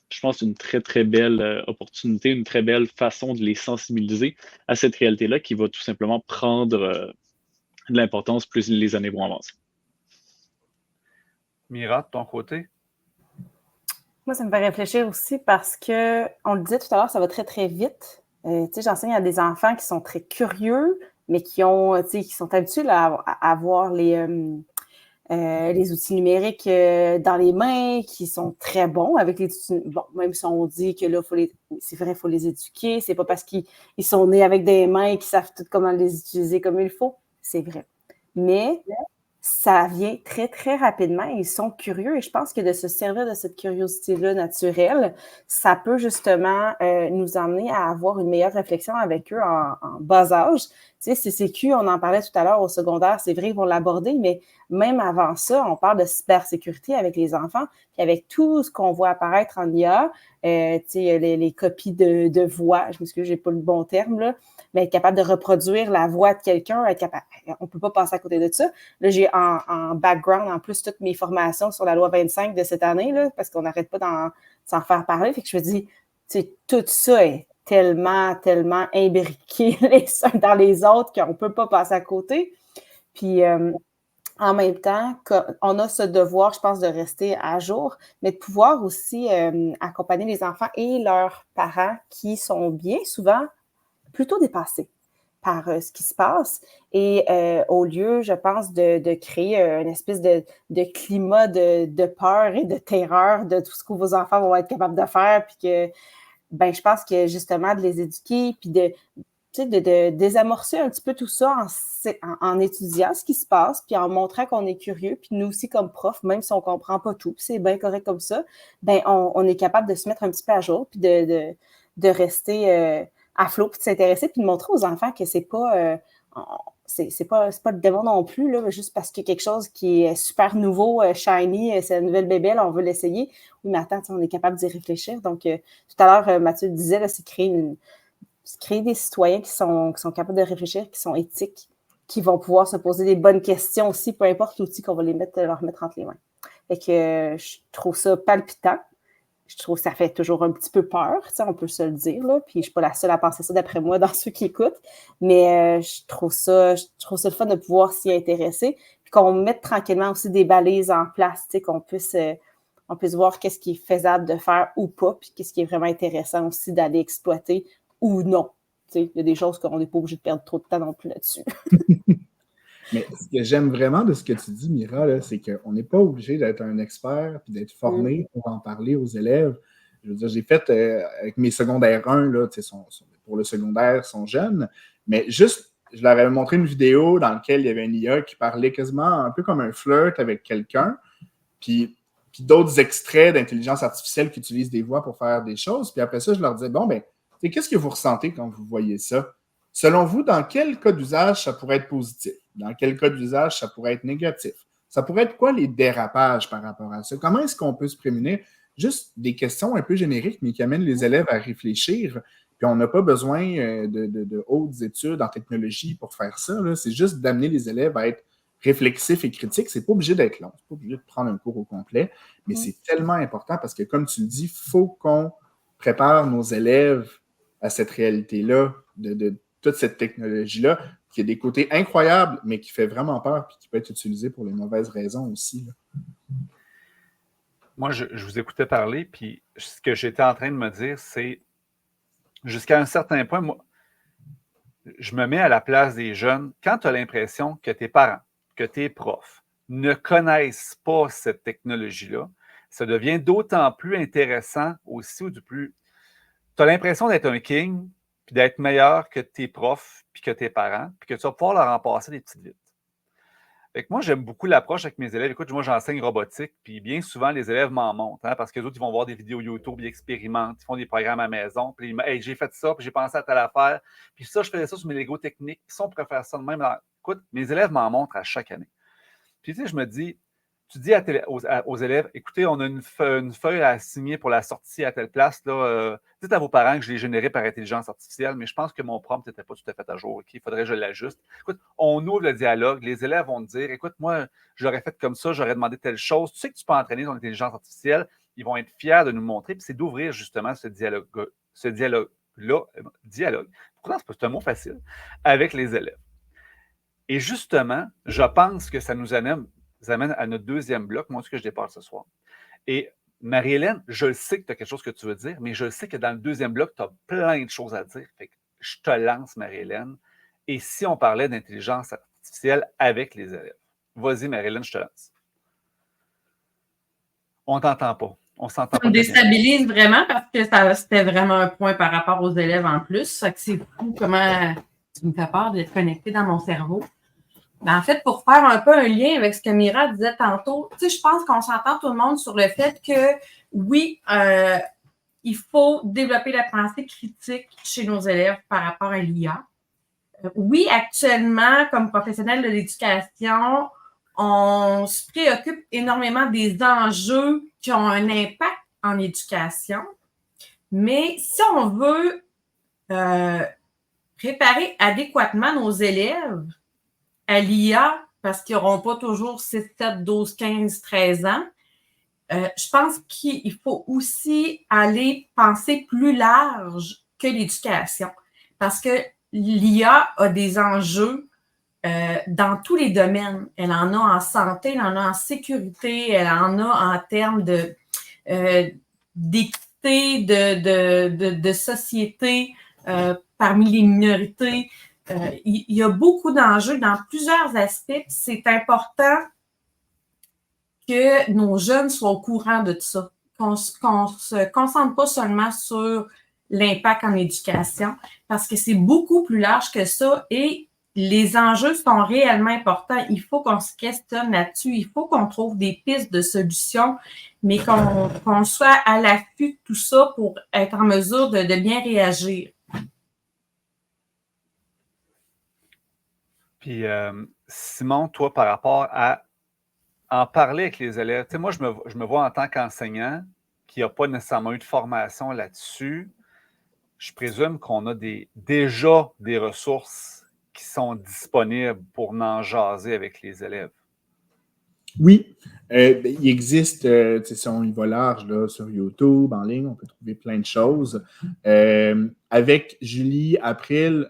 je pense, une très, très belle opportunité, une très belle façon de les sensibiliser à cette réalité-là qui va tout simplement prendre de l'importance plus les années vont avancer. Mira, de ton côté? Moi, ça me fait réfléchir aussi parce que, on le disait tout à l'heure, ça va très, très vite. J'enseigne à des enfants qui sont très curieux, mais qui sont habitués à avoir les outils numériques dans les mains, qui sont très bons avec les outils. Bon, même si on dit que là, c'est vrai, il faut les éduquer. C'est pas parce qu'ils sont nés avec des mains et qu'ils savent tout comment les utiliser comme il faut. C'est vrai. Mais ça vient très, très rapidement. Ils sont curieux et je pense que de se servir de cette curiosité-là naturelle, ça peut justement nous amener à avoir une meilleure réflexion avec eux en bas âge. Tu sais, CCQ, on en parlait tout à l'heure au secondaire, c'est vrai, ils vont l'aborder, mais même avant ça, on parle de cybersécurité avec les enfants, puis avec tout ce qu'on voit apparaître en IA, tu sais, les copies de voix, je m'excuse, j'ai pas le bon terme, là, mais être capable de reproduire la voix de quelqu'un, on peut pas passer à côté de ça. Là, j'ai en background, en plus, toutes mes formations sur la loi 25 de cette année, là, parce qu'on n'arrête pas s'en faire parler, fait que je me dis, tu sais, tout ça est tellement, tellement imbriqués les uns dans les autres qu'on ne peut pas passer à côté. Puis, en même temps, on a ce devoir, je pense, de rester à jour, mais de pouvoir aussi accompagner les enfants et leurs parents qui sont bien souvent plutôt dépassés par ce qui se passe. Et au lieu, je pense, de créer une espèce de climat de peur et de terreur de tout ce que vos enfants vont être capables de faire, puis que je pense que justement de les éduquer puis de désamorcer un petit peu tout ça en étudiant ce qui se passe puis en montrant qu'on est curieux puis nous aussi comme prof, même si on ne comprend pas tout, c'est bien correct comme ça, on est capable de se mettre un petit peu à jour puis de rester à flot puis de s'intéresser puis de montrer aux enfants que c'est pas le démon non plus, là, juste parce qu'il y a quelque chose qui est super nouveau, shiny, c'est la nouvelle bébelle, on veut l'essayer. Oui, mais attends, on est capable d'y réfléchir. Donc, tout à l'heure, Mathieu le disait, là, c'est créer des citoyens qui sont capables de réfléchir, qui sont éthiques, qui vont pouvoir se poser des bonnes questions aussi, peu importe l'outil qu'on va leur mettre entre les mains. Fait que je trouve ça palpitant. Je trouve que ça fait toujours un petit peu peur, on peut se le dire, là, puis je ne suis pas la seule à penser ça d'après moi dans ceux qui écoutent, mais je trouve ça le fun de pouvoir s'y intéresser, puis qu'on mette tranquillement aussi des balises en place, qu'on puisse voir qu'est-ce qui est faisable de faire ou pas, puis qu'est-ce qui est vraiment intéressant aussi d'aller exploiter ou non. Il y a des choses qu'on n'est pas obligé de perdre trop de temps non plus là-dessus. Mais ce que j'aime vraiment de ce que tu dis, Mira, là, c'est qu'on n'est pas obligé d'être un expert et d'être formé pour en parler aux élèves. Je veux dire, j'ai fait avec mes secondaires 1, là, pour le secondaire, ils sont jeunes, mais juste, je leur avais montré une vidéo dans laquelle il y avait une IA qui parlait quasiment un peu comme un flirt avec quelqu'un, puis d'autres extraits d'intelligence artificielle qui utilisent des voix pour faire des choses. Puis après ça, je leur disais, bon, qu'est-ce que vous ressentez quand vous voyez ça? Selon vous, dans quel cas d'usage ça pourrait être positif? Dans quel cas d'usage ça pourrait être négatif? Ça pourrait être quoi les dérapages par rapport à ça? Comment est-ce qu'on peut se prémunir? Juste des questions un peu génériques, mais qui amènent les élèves à réfléchir. Puis on n'a pas besoin de hautes études en technologie pour faire ça. Là. C'est juste d'amener les élèves à être réflexifs et critiques. C'est pas obligé d'être long. C'est pas obligé de prendre un cours au complet. Mais c'est tellement important parce que, comme tu le dis, il faut qu'on prépare nos élèves à cette réalité-là de toute cette technologie-là, qui a des côtés incroyables, mais qui fait vraiment peur et qui peut être utilisé pour les mauvaises raisons aussi. Là. Moi, je vous écoutais parler, puis ce que j'étais en train de me dire, c'est jusqu'à un certain point, moi, je me mets à la place des jeunes. Quand tu as l'impression que tes parents, que tes profs ne connaissent pas cette technologie-là, ça devient d'autant plus intéressant aussi ou du plus. Tu as l'impression d'être un king, puis d'être meilleur que tes profs, puis que tes parents, puis que tu vas pouvoir leur en passer des petites vites. Fait que moi, j'aime beaucoup l'approche avec mes élèves. Écoute, moi, j'enseigne robotique, puis bien souvent, les élèves m'en montrent, hein, parce que les autres, ils vont voir des vidéos YouTube, ils expérimentent, ils font des programmes à la maison, puis ils me disent hey, j'ai fait ça, puis j'ai pensé à telle affaire, puis ça, je faisais ça sur mes Lego techniques, puis ça, on pourrait faire ça de même. Alors, écoute, mes élèves m'en montrent à chaque année. Puis tu sais, je me dis, tu dis aux élèves, écoutez, on a une feuille à signer pour la sortie à telle place. Là, dites à vos parents que je l'ai générée par intelligence artificielle, mais je pense que mon prompt n'était pas tout à fait à jour. Il faudrait que je l'ajuste. Écoute, on ouvre le dialogue. Les élèves vont te dire, écoute, moi, j'aurais fait comme ça, j'aurais demandé telle chose. Tu sais que tu peux entraîner ton intelligence artificielle. Ils vont être fiers de nous montrer. Puis c'est d'ouvrir justement ce dialogue-là. Pourtant, c'est un mot facile, avec les élèves. Et justement, je pense que ça nous amène à notre deuxième bloc, moi, ce que je dépasse ce soir. Et Marie-Hélène, je le sais que tu as quelque chose que tu veux dire, mais je sais que dans le deuxième bloc, tu as plein de choses à dire. Fait que je te lance, Marie-Hélène. Et si on parlait d'intelligence artificielle avec les élèves? Vas-y, Marie-Hélène, je te lance. On ne t'entend pas. On s'entend pas. Ça me déstabilise vraiment parce que c'était vraiment un point par rapport aux élèves en plus. C'est fou comment tu me fais peur d'être connecté dans mon cerveau. En fait, pour faire un peu un lien avec ce que Mira disait tantôt, tu sais, je pense qu'on s'entend tout le monde sur le fait que oui, il faut développer la pensée critique chez nos élèves par rapport à l'IA. Oui, actuellement, comme professionnel de l'éducation, on se préoccupe énormément des enjeux qui ont un impact en éducation, mais si on veut préparer adéquatement nos élèves à l'IA, parce qu'ils n'auront pas toujours 6, 7, 12, 15, 13 ans, je pense qu'il faut aussi aller penser plus large que l'éducation. Parce que l'IA a des enjeux dans tous les domaines. Elle en a en santé, elle en a en sécurité, elle en a en termes d'équité, de société parmi les minorités. Il y a beaucoup d'enjeux dans plusieurs aspects. C'est important que nos jeunes soient au courant de tout ça, qu'on se concentre pas seulement sur l'impact en éducation, parce que c'est beaucoup plus large que ça et les enjeux sont réellement importants. Il faut qu'on se questionne là-dessus, il faut qu'on trouve des pistes de solutions, mais qu'on soit à l'affût de tout ça pour être en mesure de bien réagir. Puis, Simon, toi, par rapport à en parler avec les élèves, tu sais, moi, je me vois en tant qu'enseignant qui n'a pas nécessairement eu de formation là-dessus. Je présume qu'on a déjà des ressources qui sont disponibles pour en jaser avec les élèves. Oui, il existe, si on y va large, là, sur YouTube, en ligne, on peut trouver plein de choses. Avec Julie April,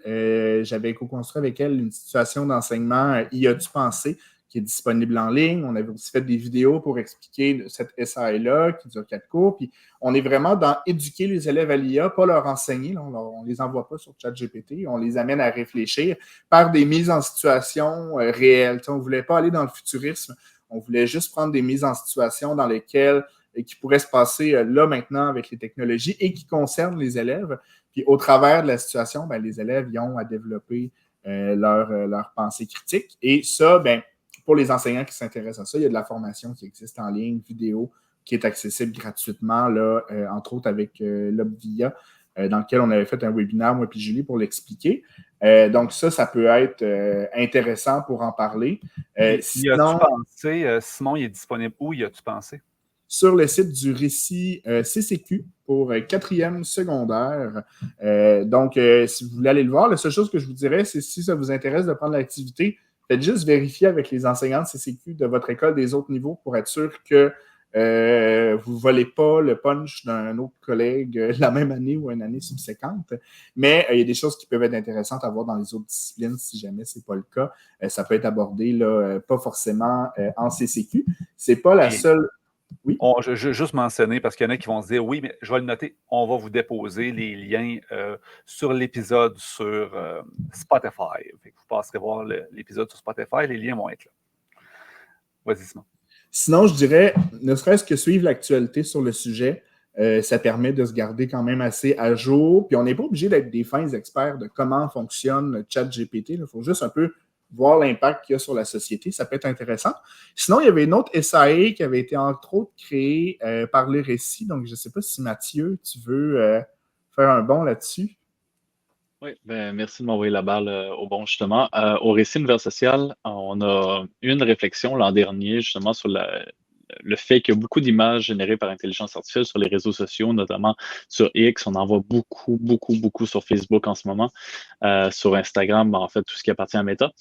j'avais co-construit avec elle une situation d'enseignement Y a-tu pensé, qui est disponible en ligne. On avait aussi fait des vidéos pour expliquer cette SAE-là, qui dure 4 cours. Puis on est vraiment dans éduquer les élèves à l'IA, pas leur enseigner. Là, on ne les envoie pas sur ChatGPT, on les amène à réfléchir par des mises en situation réelles. On ne voulait pas aller dans le futurisme. On voulait juste prendre des mises en situation dans lesquelles qui pourraient se passer là maintenant avec les technologies et qui concernent les élèves. Puis au travers de la situation, ben, les élèves y ont à développer leur pensée critique. Et ça, ben, pour les enseignants qui s'intéressent à ça, il y a de la formation qui existe en ligne, vidéo, qui est accessible gratuitement, là, entre autres avec l'Obvia, dans lequel on avait fait un webinaire, moi et Julie, pour l'expliquer. Donc ça peut être intéressant pour en parler. Sinon, Simon, il est disponible où, y a-tu pensé? Sur le site du récit CCQ pour 4e secondaire. Donc, si vous voulez aller le voir, la seule chose que je vous dirais, c'est si ça vous intéresse de prendre l'activité, faites juste vérifier avec les enseignants de CCQ de votre école des autres niveaux pour être sûr que vous ne volez pas le punch d'un autre collègue la même année ou une année subséquente. Mais il y a des choses qui peuvent être intéressantes à voir dans les autres disciplines si jamais ce n'est pas le cas. Ça peut être abordé, là, pas forcément en CCQ. Ce n'est pas la seule... Oui. Je vais juste mentionner, parce qu'il y en a qui vont se dire, oui, mais je vais le noter, on va vous déposer les liens sur l'épisode sur Spotify. Fait que vous passerez voir l'épisode sur Spotify, les liens vont être là. Vas-y, Simon. Sinon, je dirais, ne serait-ce que suivre l'actualité sur le sujet, ça permet de se garder quand même assez à jour. Puis on n'est pas obligé d'être des fins experts de comment fonctionne ChatGPT. Il faut juste un peu voir l'impact qu'il y a sur la société. Ça peut être intéressant. Sinon, il y avait une autre SAE qui avait été entre autres créée par les récits. Donc, je ne sais pas si Mathieu, tu veux faire un bond là-dessus. Oui, merci de m'envoyer la balle au bon, justement. Au Récit Univers Social, on a eu une réflexion l'an dernier, justement, sur le fait qu'il y a beaucoup d'images générées par intelligence artificielle sur les réseaux sociaux, notamment sur X. On en voit beaucoup, beaucoup, beaucoup sur Facebook en ce moment. Sur Instagram, en fait, tout ce qui appartient à Meta.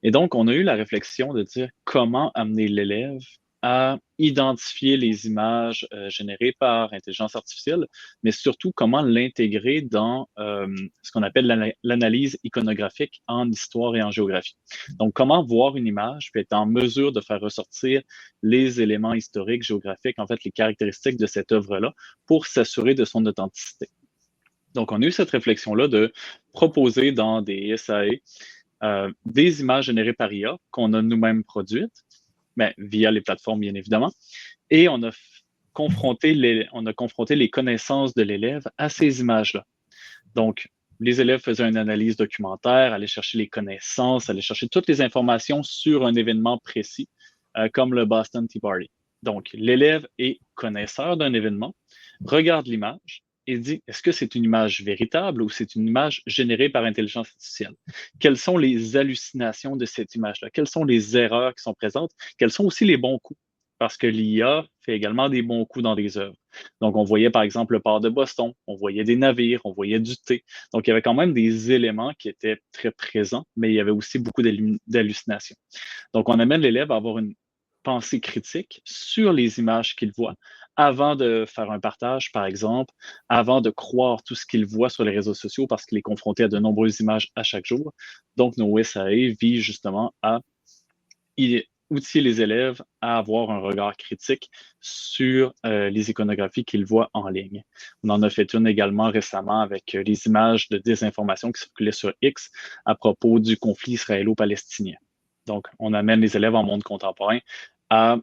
Et donc, on a eu la réflexion de dire comment amener l'élève à identifier les images générées par intelligence artificielle, mais surtout comment l'intégrer dans ce qu'on appelle l'analyse iconographique en histoire et en géographie. Donc, comment voir une image puis être en mesure de faire ressortir les éléments historiques, géographiques, en fait, les caractéristiques de cette œuvre-là pour s'assurer de son authenticité. Donc, on a eu cette réflexion-là de proposer dans des SAE des images générées par IA qu'on a nous-mêmes produites, mais via les plateformes, bien évidemment, et on a confronté les connaissances de l'élève à ces images-là. Donc, les élèves faisaient une analyse documentaire, allaient chercher les connaissances, allaient chercher toutes les informations sur un événement précis, comme le Boston Tea Party. Donc, l'élève est connaisseur d'un événement, regarde l'image, et dit, est-ce que c'est une image véritable ou c'est une image générée par intelligence artificielle? Quelles sont les hallucinations de cette image-là? Quelles sont les erreurs qui sont présentes? Quels sont aussi les bons coups? Parce que l'IA fait également des bons coups dans des œuvres. Donc, on voyait par exemple le port de Boston, on voyait des navires, on voyait du thé. Donc, il y avait quand même des éléments qui étaient très présents, mais il y avait aussi beaucoup d'hallucinations. Donc, on amène l'élève à avoir une pensée critique sur les images qu'il voit avant de faire un partage, par exemple, avant de croire tout ce qu'il voit sur les réseaux sociaux parce qu'il est confronté à de nombreuses images à chaque jour. Donc, nos SAE visent justement à outiller les élèves à avoir un regard critique sur les iconographies qu'ils voient en ligne. On en a fait une également récemment avec les images de désinformation qui circulaient sur X à propos du conflit israélo-palestinien. Donc, on amène les élèves en monde contemporain à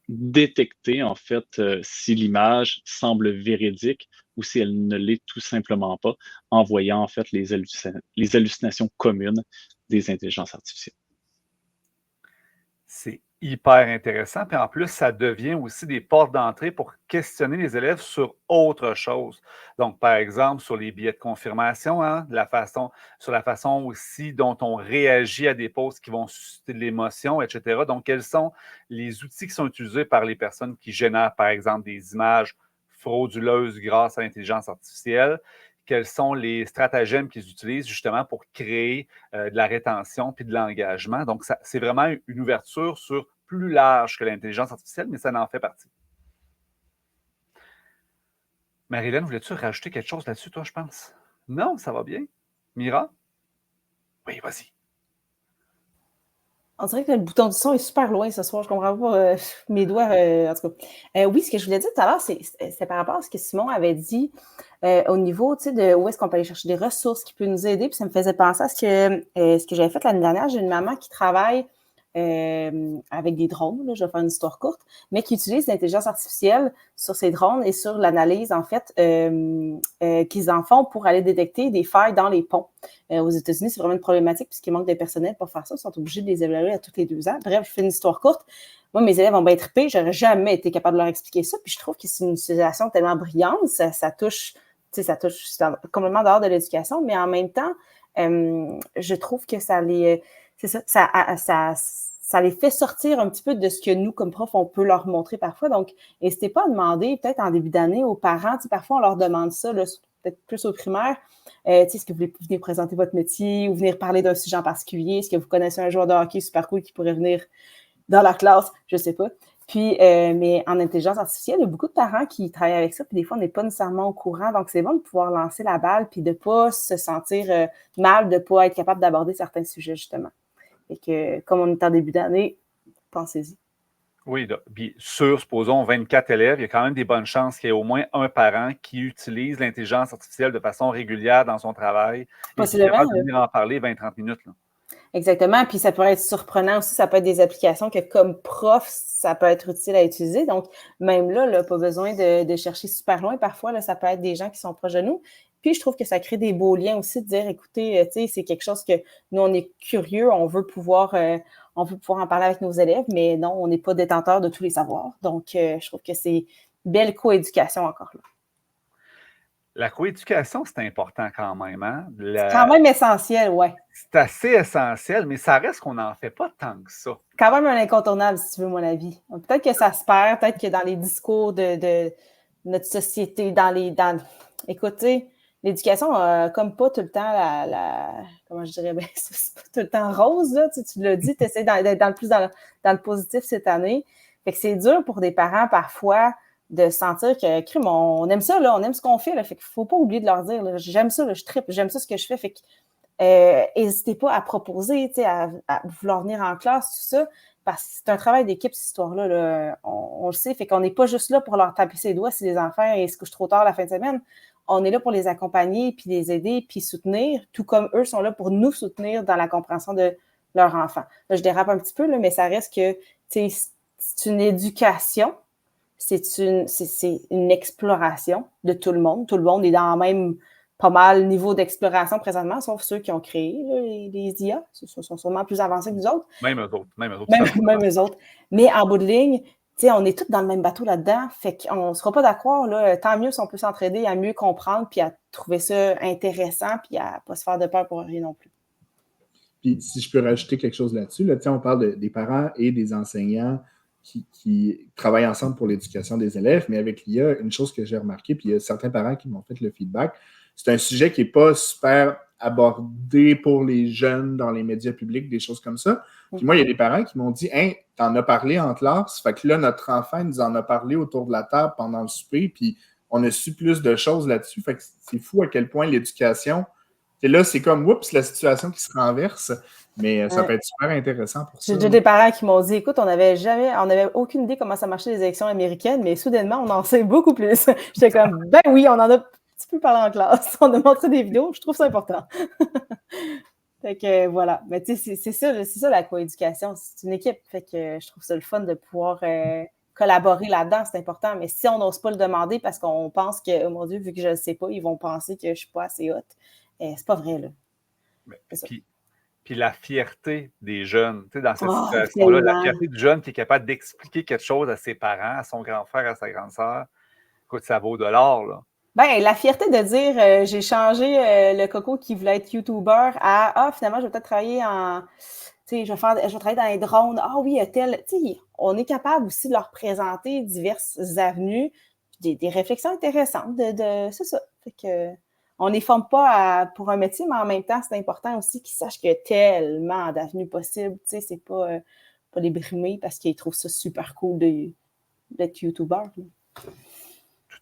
détecter, en fait, si l'image semble véridique ou si elle ne l'est tout simplement pas, en voyant, en fait, les hallucinations communes des intelligences artificielles. C'est hyper intéressant. Puis en plus, ça devient aussi des portes d'entrée pour questionner les élèves sur autre chose. Donc, par exemple, sur les billets de confirmation, hein, sur la façon aussi dont on réagit à des posts qui vont susciter de l'émotion, etc. Donc, quels sont les outils qui sont utilisés par les personnes qui génèrent, par exemple, des images frauduleuses grâce à l'intelligence artificielle? Quels sont les stratagèmes qu'ils utilisent justement pour créer de la rétention puis de l'engagement. Donc, c'est vraiment une ouverture sur plus large que l'intelligence artificielle, mais ça en fait partie. Marie-Hélène, voulais-tu rajouter quelque chose là-dessus, toi, je pense? Non, ça va bien. Mira? Oui, vas-y. On dirait que le bouton du son est super loin ce soir. Je comprends pas mes doigts, en tout cas. Oui, ce que je voulais dire tout à l'heure, c'est par rapport à ce que Simon avait dit au niveau, tu sais, de où est-ce qu'on peut aller chercher des ressources qui peuvent nous aider. Puis ça me faisait penser à ce que j'avais fait l'année dernière. J'ai une maman qui travaille avec des drones, là, je vais faire une histoire courte, mais qui utilise l'intelligence artificielle sur ces drones et sur l'analyse, en fait, qu'ils en font pour aller détecter des failles dans les ponts. Aux États-Unis, c'est vraiment une problématique puisqu'il manque de personnel pour faire ça. Ils sont obligés de les évaluer à tous les 2 ans. Bref, je fais une histoire courte. Moi, mes élèves vont bien triper. J'aurais jamais été capable de leur expliquer ça. Puis je trouve que c'est une utilisation tellement brillante. Ça touche, tu sais, ça touche complètement dehors de l'éducation, mais en même temps, je trouve que ça les... C'est ça les fait sortir un petit peu de ce que nous, comme profs, on peut leur montrer parfois. Donc, n'hésitez pas à demander, peut-être en début d'année, aux parents. Tu sais, parfois, on leur demande ça, là, peut-être plus au primaire. Tu sais, est-ce que vous voulez venir présenter votre métier ou venir parler d'un sujet en particulier? Est-ce que vous connaissez un joueur de hockey super cool qui pourrait venir dans la classe? Je sais pas. Puis, mais en intelligence artificielle, il y a beaucoup de parents qui travaillent avec ça, puis des fois, on n'est pas nécessairement au courant. Donc, c'est bon de pouvoir lancer la balle, puis de ne pas se sentir mal, de ne pas être capable d'aborder certains sujets, justement. Et que, comme on est en début d'année, pensez-y. Oui, puis sur, supposons, 24 élèves, il y a quand même des bonnes chances qu'il y ait au moins un parent qui utilise l'intelligence artificielle de façon régulière dans son travail et qui est capable de venir en parler 20-30 minutes. Là. Exactement. Puis ça pourrait être surprenant aussi. Ça peut être des applications que, comme prof, ça peut être utile à utiliser. Donc, même là, pas besoin de chercher super loin. Parfois, là, ça peut être des gens qui sont proches de nous. Puis, je trouve que ça crée des beaux liens aussi de dire, écoutez, tu sais, c'est quelque chose que nous, on est curieux, on veut pouvoir en parler avec nos élèves, mais non, on n'est pas détenteur de tous les savoirs. Donc, je trouve que c'est belle coéducation encore là. La coéducation, c'est important quand même. Hein? C'est quand même essentiel, ouais. C'est assez essentiel, mais ça reste qu'on n'en fait pas tant que ça. Quand même un incontournable, si tu veux, mon avis. Peut-être que ça se perd, peut-être que dans les discours de notre société, écoutez, l'éducation comme pas tout le temps comment je dirais, c'est pas tout le temps rose, là, tu l'as dit, tu essaies d'être plus dans le positif cette année. Fait que c'est dur pour des parents parfois de sentir que, crime, on aime ça, là, on aime ce qu'on fait, là, fait qu'il faut pas oublier de leur dire, là, j'aime ça, là, je trippe, j'aime ça ce que je fais, fait que n'hésitez pas à proposer, à vouloir venir en classe, tout ça, parce que c'est un travail d'équipe, cette histoire-là, là, on le sait, fait qu'on n'est pas juste là pour leur taper ses doigts si les enfants se couchent trop tard la fin de semaine. On est là pour les accompagner, puis les aider, puis soutenir, tout comme eux sont là pour nous soutenir dans la compréhension de leur enfant. Là, je dérape un petit peu, là, mais ça reste que c'est une éducation, c'est une exploration de tout le monde. Tout le monde est dans le même pas mal niveau d'exploration présentement, sauf ceux qui ont créé là, les IA. Ils sont sûrement plus avancés que nous autres. Même eux autres. Même eux autres. Mais en bout de ligne, on est tous dans le même bateau là-dedans, fait qu'on ne sera pas d'accord, là, tant mieux si on peut s'entraider à mieux comprendre, puis à trouver ça intéressant, puis à ne pas se faire de peur pour rien non plus. Puis si je peux rajouter quelque chose là-dessus, là, on parle des parents et des enseignants qui travaillent ensemble pour l'éducation des élèves, mais avec l'IA, une chose que j'ai remarqué, puis il y a certains parents qui m'ont fait le feedback, c'est un sujet qui n'est pas super abordé pour les jeunes dans les médias publics, des choses comme ça. Puis moi, il y a des parents qui m'ont dit « Hein, t'en as parlé en classe? » Fait que là, notre enfant nous en a parlé autour de la table pendant le souper, puis on a su plus de choses là-dessus. Fait que c'est fou à quel point l'éducation... Et là, c'est comme, oups, la situation qui se renverse, mais ça peut être super intéressant pour ça. J'ai déjà des parents qui m'ont dit, écoute, on n'avait aucune idée comment ça marchait les élections américaines, mais soudainement, on en sait beaucoup plus. J'étais comme, ben oui, on en a un petit peu parlé en classe. On a montré des vidéos, je trouve ça important. Fait que voilà. Mais tu sais, c'est ça la coéducation. C'est une équipe. Fait que je trouve ça le fun de pouvoir collaborer là-dedans, c'est important. Mais si on n'ose pas le demander parce qu'on pense que, oh mon Dieu, vu que je ne le sais pas, ils vont penser que je ne suis pas assez haute. C'est pas vrai, là. Puis la fierté des jeunes, tu sais, dans cette situation-là, la fierté du jeune qui est capable d'expliquer quelque chose à ses parents, à son grand frère, à sa grande sœur, écoute, ça vaut de l'or, là. Ben, la fierté de dire j'ai changé le coco qui voulait être YouTuber à finalement, je vais peut-être travailler tu sais, je vais travailler dans les drones. Ah oui, tel. Tu sais, on est capable aussi de leur présenter diverses avenues, des réflexions intéressantes c'est ça. Fait que on ne les forme pas pour un métier, mais en même temps, c'est important aussi qu'ils sachent qu'il y a tellement d'avenues possibles. Tu sais, c'est pas les brimer parce qu'ils trouvent ça super cool d'être YouTuber.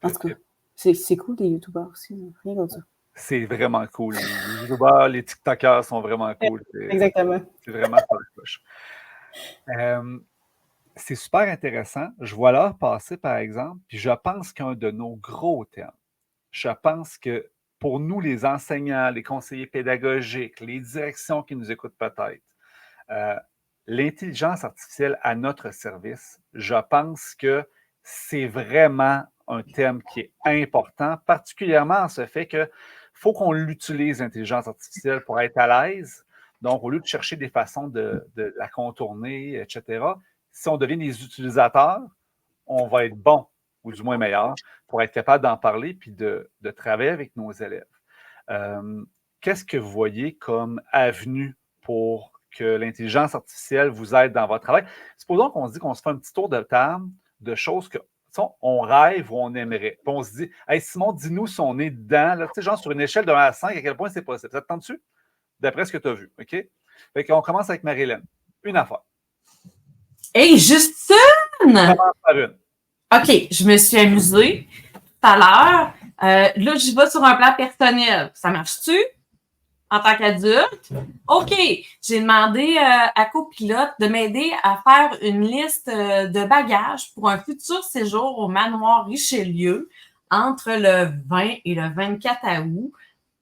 En tout cas, c'est cool des YouTubers aussi. Rien comme ça. C'est vraiment cool. Les YouTubers, les TikTokers sont vraiment cool. Exactement. C'est vraiment pas la cloche. C'est super intéressant. Je vois l'heure passer, par exemple, puis je pense qu'un de nos gros thèmes, je pense que pour nous, les enseignants, les conseillers pédagogiques, les directions qui nous écoutent peut-être, l'intelligence artificielle à notre service, je pense que c'est vraiment un thème qui est important, particulièrement en ce fait qu'il faut qu'on l'utilise, l'intelligence artificielle, pour être à l'aise. Donc, au lieu de chercher des façons de la contourner, etc., si on devient des utilisateurs, on va être bon, ou du moins meilleur, pour être capable d'en parler puis de travailler avec nos élèves. Qu'est-ce que vous voyez comme avenue pour que l'intelligence artificielle vous aide dans votre travail? Supposons qu'on se dit qu'on se fait un petit tour de table de choses que on rêve ou on aimerait. Puis on se dit, hey Simon, dis-nous si on est dedans, là, tu sais, genre sur une échelle de 1 à 5, à quel point c'est possible. Ça te tente dessus? D'après ce que tu as vu, OK? Fait qu'on commence avec Marie-Hélène. Une affaire. Hey, Justine! On commence par une. OK, je me suis amusée tout à l'heure. Là, j'y vais sur un plan personnel. Ça marche-tu? En tant qu'adulte? OK, j'ai demandé à Copilote de m'aider à faire une liste de bagages pour un futur séjour au manoir Richelieu entre le 20 et le 24 août,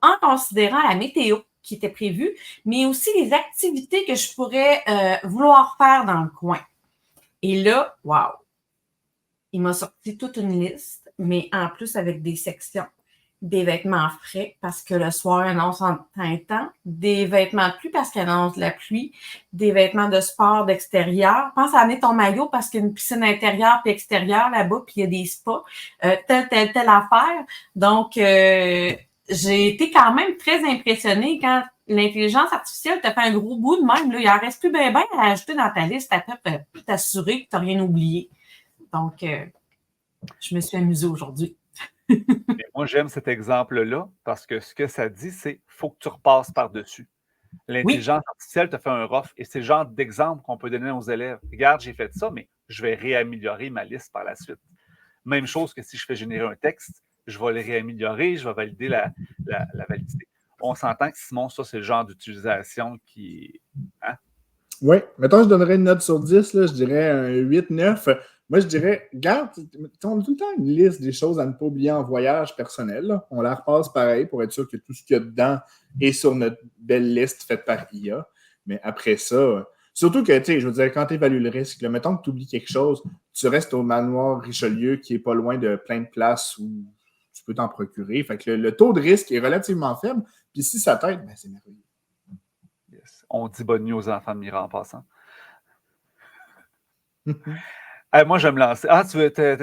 en considérant la météo. qui étaient prévues, mais aussi les activités que je pourrais vouloir faire dans le coin. Et là, wow! Il m'a sorti toute une liste, mais en plus avec des sections. Des vêtements frais parce que le soir annonce en temps, des vêtements de pluie parce qu'il annonce la pluie, des vêtements de sport d'extérieur. Pense à amener ton maillot parce qu'il y a une piscine intérieure puis extérieure là-bas, puis il y a des spas, telle affaire. Donc, j'ai été quand même très impressionnée quand l'intelligence artificielle te fait un gros bout de même. Là, il en reste plus bien à ajouter dans ta liste après pour t'assurer que tu n'as rien oublié. Donc, je me suis amusée aujourd'hui. Et moi, j'aime cet exemple-là parce que ce que ça dit, c'est faut que tu repasses par-dessus. L'intelligence artificielle te fait un rough et c'est le genre d'exemple qu'on peut donner aux élèves. Regarde, j'ai fait ça, mais je vais réaméliorer ma liste par la suite. Même chose que si je fais générer un texte, je vais le réaméliorer, je vais valider la validité. On s'entend que Simon, ça, c'est le genre d'utilisation qui. Hein? Oui, mettons, je donnerais une note sur 10, là, je dirais un 8-9. Moi, je dirais, regarde, on a tout le temps une liste des choses à ne pas oublier en voyage personnel. Là. On la repasse pareil pour être sûr que tout ce qu'il y a dedans est sur notre belle liste faite par IA. Mais après ça, surtout que, tu sais, je veux dire, quand tu évalues le risque, là, mettons que tu oublies quelque chose, tu restes au manoir Richelieu qui est pas loin de plein de places où tu peux t'en procurer. Fait que le taux de risque est relativement faible. Puis si ça t'aide, ben, c'est merveilleux. Yes. On dit bonne nuit aux enfants de Mira en passant. Moi, je vais me lancer. Ah,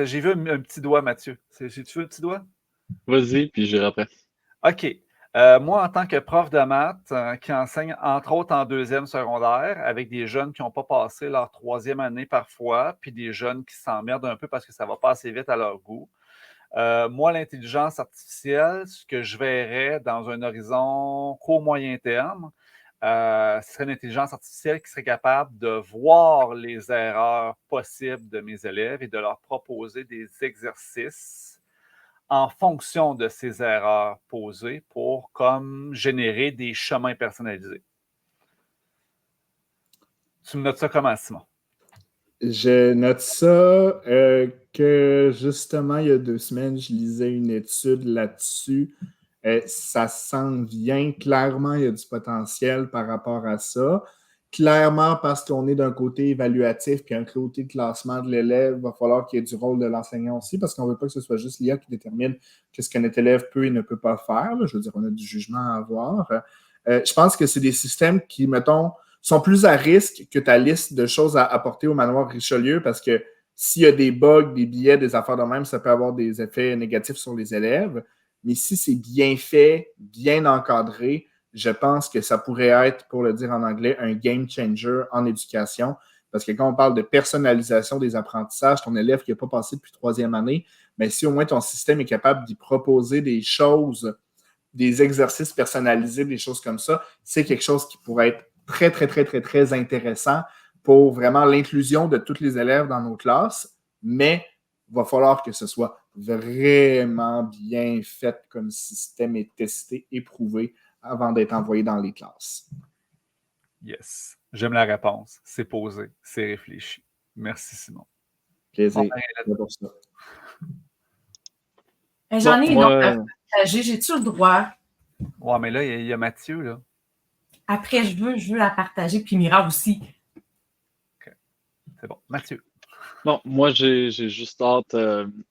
j'ai vu un petit doigt, Mathieu. Tu veux un petit doigt? Vas-y, puis j'irai après. OK. Moi, en tant que prof de maths qui enseigne, entre autres, en deuxième secondaire, avec des jeunes qui n'ont pas passé leur troisième année parfois, puis des jeunes qui s'emmerdent un peu parce que ça va pas assez vite à leur goût. Moi, l'intelligence artificielle, ce que je verrais dans un horizon court-moyen terme, ce serait une intelligence artificielle qui serait capable de voir les erreurs possibles de mes élèves et de leur proposer des exercices en fonction de ces erreurs posées pour comme générer des chemins personnalisés. Tu me notes ça comment, Simon? Je note ça que justement, il y a 2 semaines, je lisais une étude là-dessus. Ça s'en vient. Clairement, il y a du potentiel par rapport à ça. Clairement, parce qu'on est d'un côté évaluatif puis un côté de classement de l'élève, il va falloir qu'il y ait du rôle de l'enseignant aussi parce qu'on ne veut pas que ce soit juste l'IA qui détermine qu'est-ce que notre élève peut et ne peut pas faire. Là. Je veux dire, on a du jugement à avoir. Je pense que c'est des systèmes qui, mettons, sont plus à risque que ta liste de choses à apporter au manoir Richelieu parce que s'il y a des bugs, des billets, des affaires de même, ça peut avoir des effets négatifs sur les élèves. Mais si c'est bien fait, bien encadré, je pense que ça pourrait être, pour le dire en anglais, un game changer en éducation. Parce que quand on parle de personnalisation des apprentissages, ton élève qui n'a pas passé depuis 3e année, mais si au moins ton système est capable d'y proposer des choses, des exercices personnalisés, des choses comme ça, c'est quelque chose qui pourrait être très, très, très, très, très intéressant pour vraiment l'inclusion de tous les élèves dans nos classes. Mais il va falloir que ce soit vraiment bien fait comme système et testé, éprouvé avant d'être envoyé dans les classes. Yes. J'aime la réponse. C'est posé, c'est réfléchi. Merci, Simon. Plaisir. Pour ça. J'en ai une autre à partager. J'ai-tu le droit? Ouais, mais là, il y a Mathieu, là. Après, je veux la partager, puis Mira aussi. OK. C'est bon. Mathieu. Bon, moi, j'ai juste hâte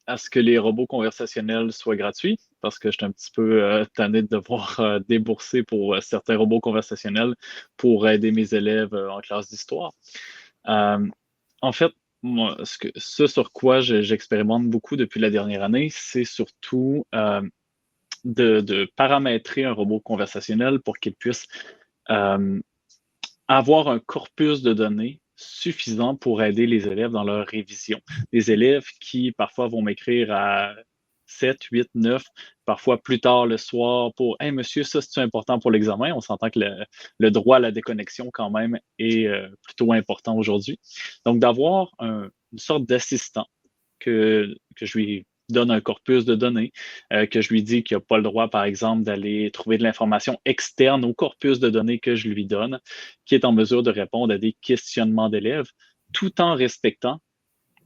à ce que les robots conversationnels soient gratuits parce que je suis un petit peu tanné de devoir débourser pour certains robots conversationnels pour aider mes élèves en classe d'histoire. En fait, moi, ce sur quoi j'expérimente beaucoup depuis la dernière année, c'est surtout de paramétrer un robot conversationnel pour qu'il puisse avoir un corpus de données suffisant pour aider les élèves dans leur révision. Des élèves qui parfois vont m'écrire à 7, 8, 9, parfois plus tard le soir pour « Hey monsieur, ça c'est important pour l'examen ». On s'entend que le droit à la déconnexion quand même est plutôt important aujourd'hui. Donc d'avoir une sorte d'assistant que je lui donne un corpus de données, que je lui dis qu'il n'a pas le droit, par exemple, d'aller trouver de l'information externe au corpus de données que je lui donne, qui est en mesure de répondre à des questionnements d'élèves, tout en respectant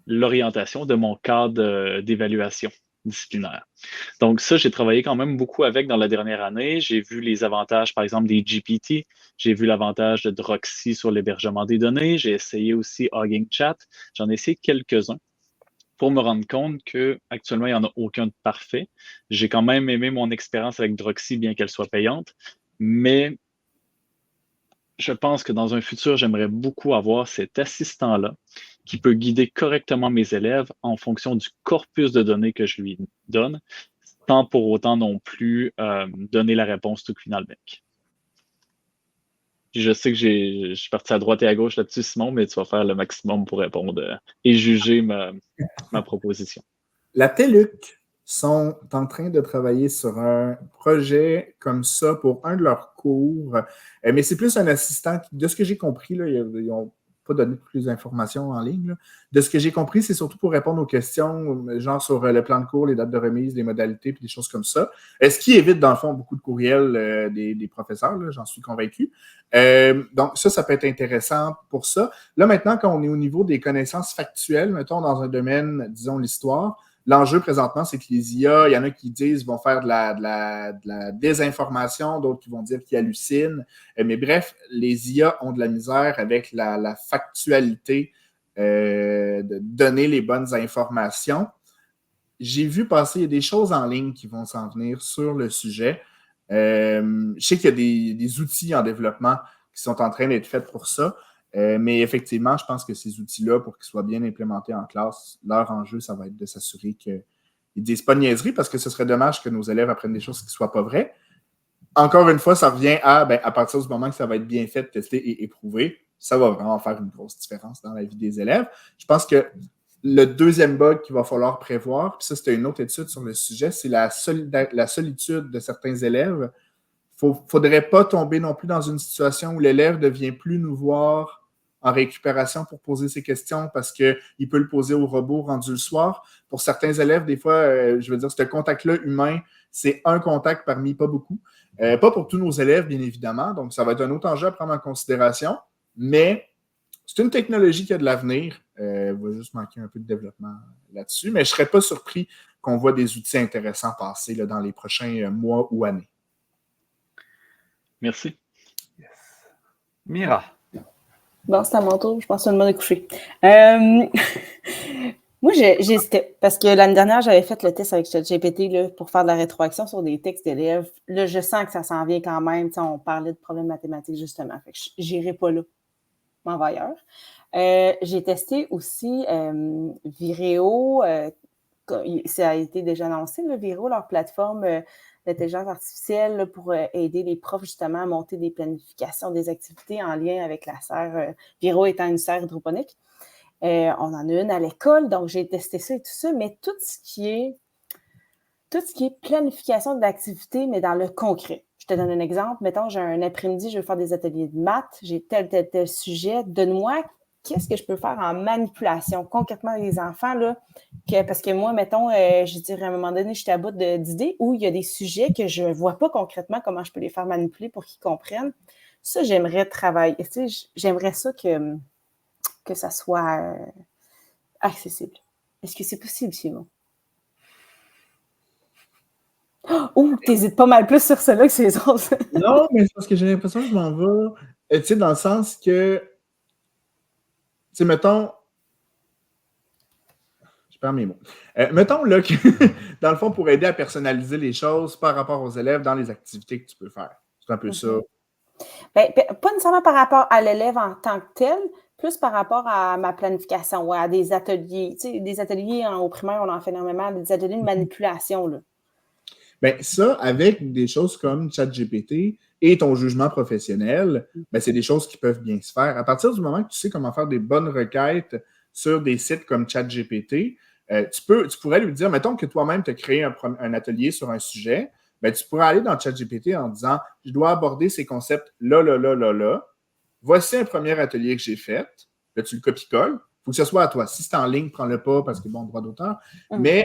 l'orientation de mon cadre d'évaluation. disciplinaire. Donc ça, j'ai travaillé quand même beaucoup avec dans la dernière année. J'ai vu les avantages, par exemple, des GPT. J'ai vu l'avantage de Droxy sur l'hébergement des données. J'ai essayé aussi Hugging Chat. J'en ai essayé quelques-uns pour me rendre compte qu'actuellement, il n'y en a aucun de parfait. J'ai quand même aimé mon expérience avec Droxy, bien qu'elle soit payante, mais je pense que dans un futur, j'aimerais beaucoup avoir cet assistant-là qui peut guider correctement mes élèves en fonction du corpus de données que je lui donne, sans pour autant non plus donner la réponse tout cuit dans le bec. Puis je sais que je suis parti à droite et à gauche là-dessus, Simon, mais tu vas faire le maximum pour répondre et juger ma proposition. La TELUC sont en train de travailler sur un projet comme ça pour un de leurs cours, mais c'est plus un assistant. De ce que j'ai compris, là, ils n'ont pas donné plus d'informations en ligne. Là. De ce que j'ai compris, c'est surtout pour répondre aux questions, genre sur le plan de cours, les dates de remise, les modalités, puis des choses comme ça. Ce qui évite, dans le fond, beaucoup de courriels des professeurs, là, j'en suis convaincu. Donc, ça peut être intéressant pour ça. Là, maintenant, quand on est au niveau des connaissances factuelles, mettons dans un domaine, disons, l'histoire, l'enjeu présentement, c'est que les IA, il y en a qui disent vont faire de la désinformation, d'autres qui vont dire qu'ils hallucinent. Mais bref, les IA ont de la misère avec la factualité de donner les bonnes informations. J'ai vu passer, il y a des choses en ligne qui vont s'en venir sur le sujet. Je sais qu'il y a des outils en développement qui sont en train d'être faits pour ça. Mais effectivement, je pense que ces outils-là, pour qu'ils soient bien implémentés en classe, leur enjeu, ça va être de s'assurer qu'ils ne disent pas de niaiseries parce que ce serait dommage que nos élèves apprennent des choses qui ne soient pas vraies. Encore une fois, ça revient à partir du moment que ça va être bien fait, testé et éprouvé, ça va vraiment faire une grosse différence dans la vie des élèves. Je pense que le deuxième bug qu'il va falloir prévoir, puis ça, c'était une autre étude sur le sujet, c'est la solitude de certains élèves. Il ne faudrait pas tomber non plus dans une situation où l'élève ne vient plus nous voir en récupération pour poser ses questions parce qu'il peut le poser au robot rendu le soir. Pour certains élèves, des fois, je veux dire, ce contact-là humain, c'est un contact parmi pas beaucoup. Pas pour tous nos élèves, bien évidemment. Donc, ça va être un autre enjeu à prendre en considération. Mais c'est une technologie qui a de l'avenir. Il va juste manquer un peu de développement là-dessus. Mais je ne serais pas surpris qu'on voit des outils intéressants passer là, dans les prochains mois ou années. Merci. Yes. Mira. Bon, c'est à mon tour. Je pense que c'est le moment de coucher. Moi, j'hésitais parce que l'année dernière, j'avais fait le test avec ChatGPT pour faire de la rétroaction sur des textes d'élèves. Là, je sens que ça s'en vient quand même. On parlait de problèmes mathématiques, justement. Fait que je n'irai pas là. Je m'en vais ailleurs. J'ai testé aussi Vireo. Ça a été déjà annoncé, Vireo, leur plateforme d'intelligence artificielle là, pour aider les profs justement à monter des planifications des activités en lien avec la serre. Vireo étant une serre hydroponique. On en a une à l'école, donc j'ai testé ça et tout ça, mais tout ce qui est planification de l'activité, mais dans le concret. Je te donne un exemple. Mettons, j'ai un après-midi, je veux faire des ateliers de maths, j'ai tel sujet. Donne-moi qu'est-ce que je peux faire en manipulation concrètement avec les enfants, là, parce que moi, mettons, je dirais à un moment donné, j'étais à bout d'idées où il y a des sujets que je ne vois pas concrètement comment je peux les faire manipuler pour qu'ils comprennent. Ça, j'aimerais travailler. Tu sais, j'aimerais ça que ça soit accessible. Est-ce que c'est possible, Simon? Oh, t'hésites pas mal plus sur cela que sur les autres. Non, mais c'est parce que j'ai l'impression que je m'en vais, tu sais, dans le sens que, tu sais, mettons, je perds mes mots. Mettons, là, que, dans le fond, pour aider à personnaliser les choses par rapport aux élèves dans les activités que tu peux faire. C'est un peu ça. Bien, pas nécessairement par rapport à l'élève en tant que tel, plus par rapport à ma planification, ou à des ateliers. Tu sais, des ateliers au primaire, on en fait énormément, des ateliers de manipulation, là. Bien, ça, avec des choses comme ChatGPT et ton jugement professionnel, bien, c'est des choses qui peuvent bien se faire. À partir du moment que tu sais comment faire des bonnes requêtes sur des sites comme ChatGPT, tu pourrais lui dire, mettons que toi-même tu as créé un atelier sur un sujet, bien, tu pourrais aller dans ChatGPT en disant, je dois aborder ces concepts là. Voici un premier atelier que j'ai fait. Là, tu le copies-colles. Il faut que ce soit à toi. Si c'est en ligne, prends-le pas parce que, bon, droit d'auteur. Mais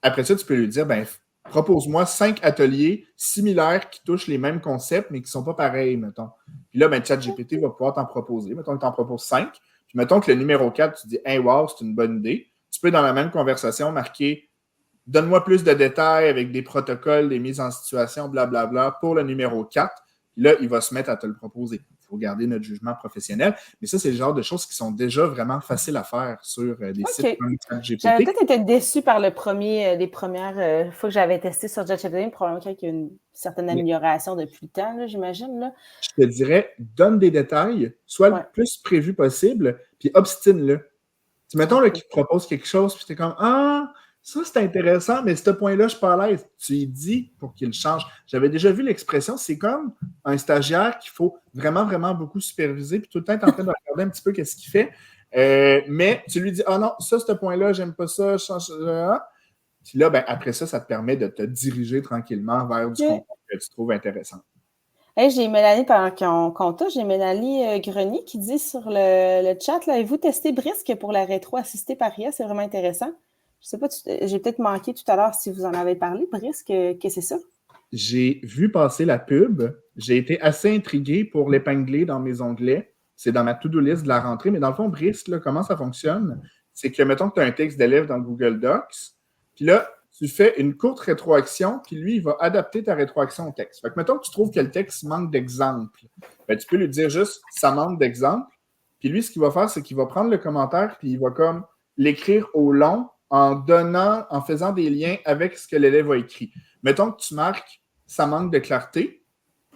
après ça, tu peux lui dire, ben, propose-moi 5 ateliers similaires qui touchent les mêmes concepts, mais qui ne sont pas pareils, mettons. Puis là, ben, ChatGPT va pouvoir t'en proposer. Mettons que tu en proposes 5. Puis mettons que le numéro 4, tu dis, hey, wow, c'est une bonne idée. Tu peux, dans la même conversation, marquer donne-moi plus de détails avec des protocoles, des mises en situation, blablabla, pour le numéro 4. Là, il va se mettre à te le proposer. Il faut garder notre jugement professionnel. Mais ça, c'est le genre de choses qui sont déjà vraiment faciles à faire sur des sites comme ChatGPT. J'avais peut-être été déçue par les premières fois que j'avais testé sur ChatGPT. Probablement qu'il y a une certaine amélioration depuis le temps, là, j'imagine. Là. Je te dirais, donne des détails, sois le plus prévu possible, puis obstine-le. Mettons qu'il te propose quelque chose, puis tu es comme « Ah, ça c'est intéressant, mais ce point-là, je ne suis pas à l'aise. » Tu lui dis pour qu'il change. J'avais déjà vu l'expression, c'est comme un stagiaire qu'il faut vraiment, vraiment beaucoup superviser, puis tout le temps, tu es en train de regarder un petit peu qu'est-ce qu'il fait. Mais tu lui dis « Ah non, ça, ce point-là, j'aime pas ça, je change ça. » Puis là, après ça, ça te permet de te diriger tranquillement vers du contenu que tu trouves intéressant. Hey, j'ai Mélanie, pendant qu'on compte, j'ai Mélanie Grenier qui dit sur le chat, là, avez-vous testé Brisc pour la rétro assistée par IA? C'est vraiment intéressant. Je sais pas, j'ai peut-être manqué tout à l'heure si vous en avez parlé. Brisc, qu'est-ce que c'est ça? J'ai vu passer la pub. J'ai été assez intrigué pour l'épingler dans mes onglets. C'est dans ma to-do list de la rentrée. Mais dans le fond, Brisc, là, comment ça fonctionne? C'est que, mettons que tu as un texte d'élève dans Google Docs. Puis là, tu fais une courte rétroaction, puis lui, il va adapter ta rétroaction au texte. Fait que, mettons que tu trouves que le texte manque d'exemples. Tu peux lui dire juste « ça manque d'exemples ». Puis lui, ce qu'il va faire, c'est qu'il va prendre le commentaire, puis il va comme l'écrire au long en faisant des liens avec ce que l'élève a écrit. Mettons que tu marques « ça manque de clarté ».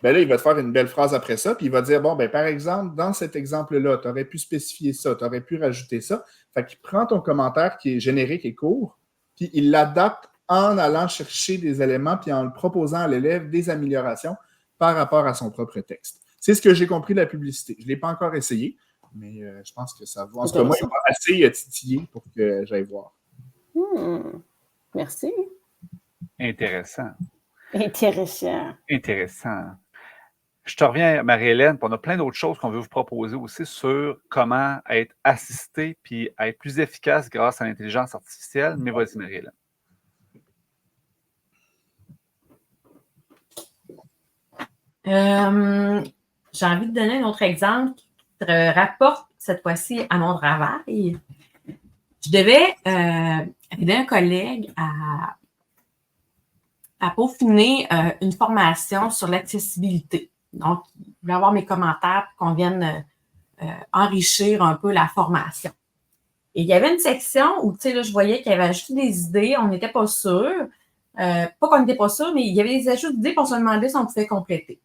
Là, il va te faire une belle phrase après ça, puis il va dire « bon, par exemple, dans cet exemple-là, tu aurais pu spécifier ça, tu aurais pu rajouter ça ». Fait qu'il prend ton commentaire qui est générique et court, puis il l'adapte en allant chercher des éléments puis en le proposant à l'élève des améliorations par rapport à son propre texte. C'est ce que j'ai compris de la publicité. Je ne l'ai pas encore essayé, mais je pense que ça va. En tout cas, moi, il m'a assez titillé pour que j'aille voir. Merci. Intéressant. Je te reviens, Marie-Hélène, puis on a plein d'autres choses qu'on veut vous proposer aussi sur comment être assisté puis être plus efficace grâce à l'intelligence artificielle. Mais vas-y, Marie-Hélène. J'ai envie de donner un autre exemple qui te rapporte cette fois-ci à mon travail. Je devais aider un collègue à peaufiner une formation sur l'accessibilité. Donc, il voulait avoir mes commentaires pour qu'on vienne enrichir un peu la formation. Et il y avait une section où, tu sais, là, je voyais qu'il y avait ajouté des idées, on n'était pas sûr. Pas qu'on n'était pas sûr, mais il y avait des ajouts d'idées, puis on se demandait si on pouvait compléter.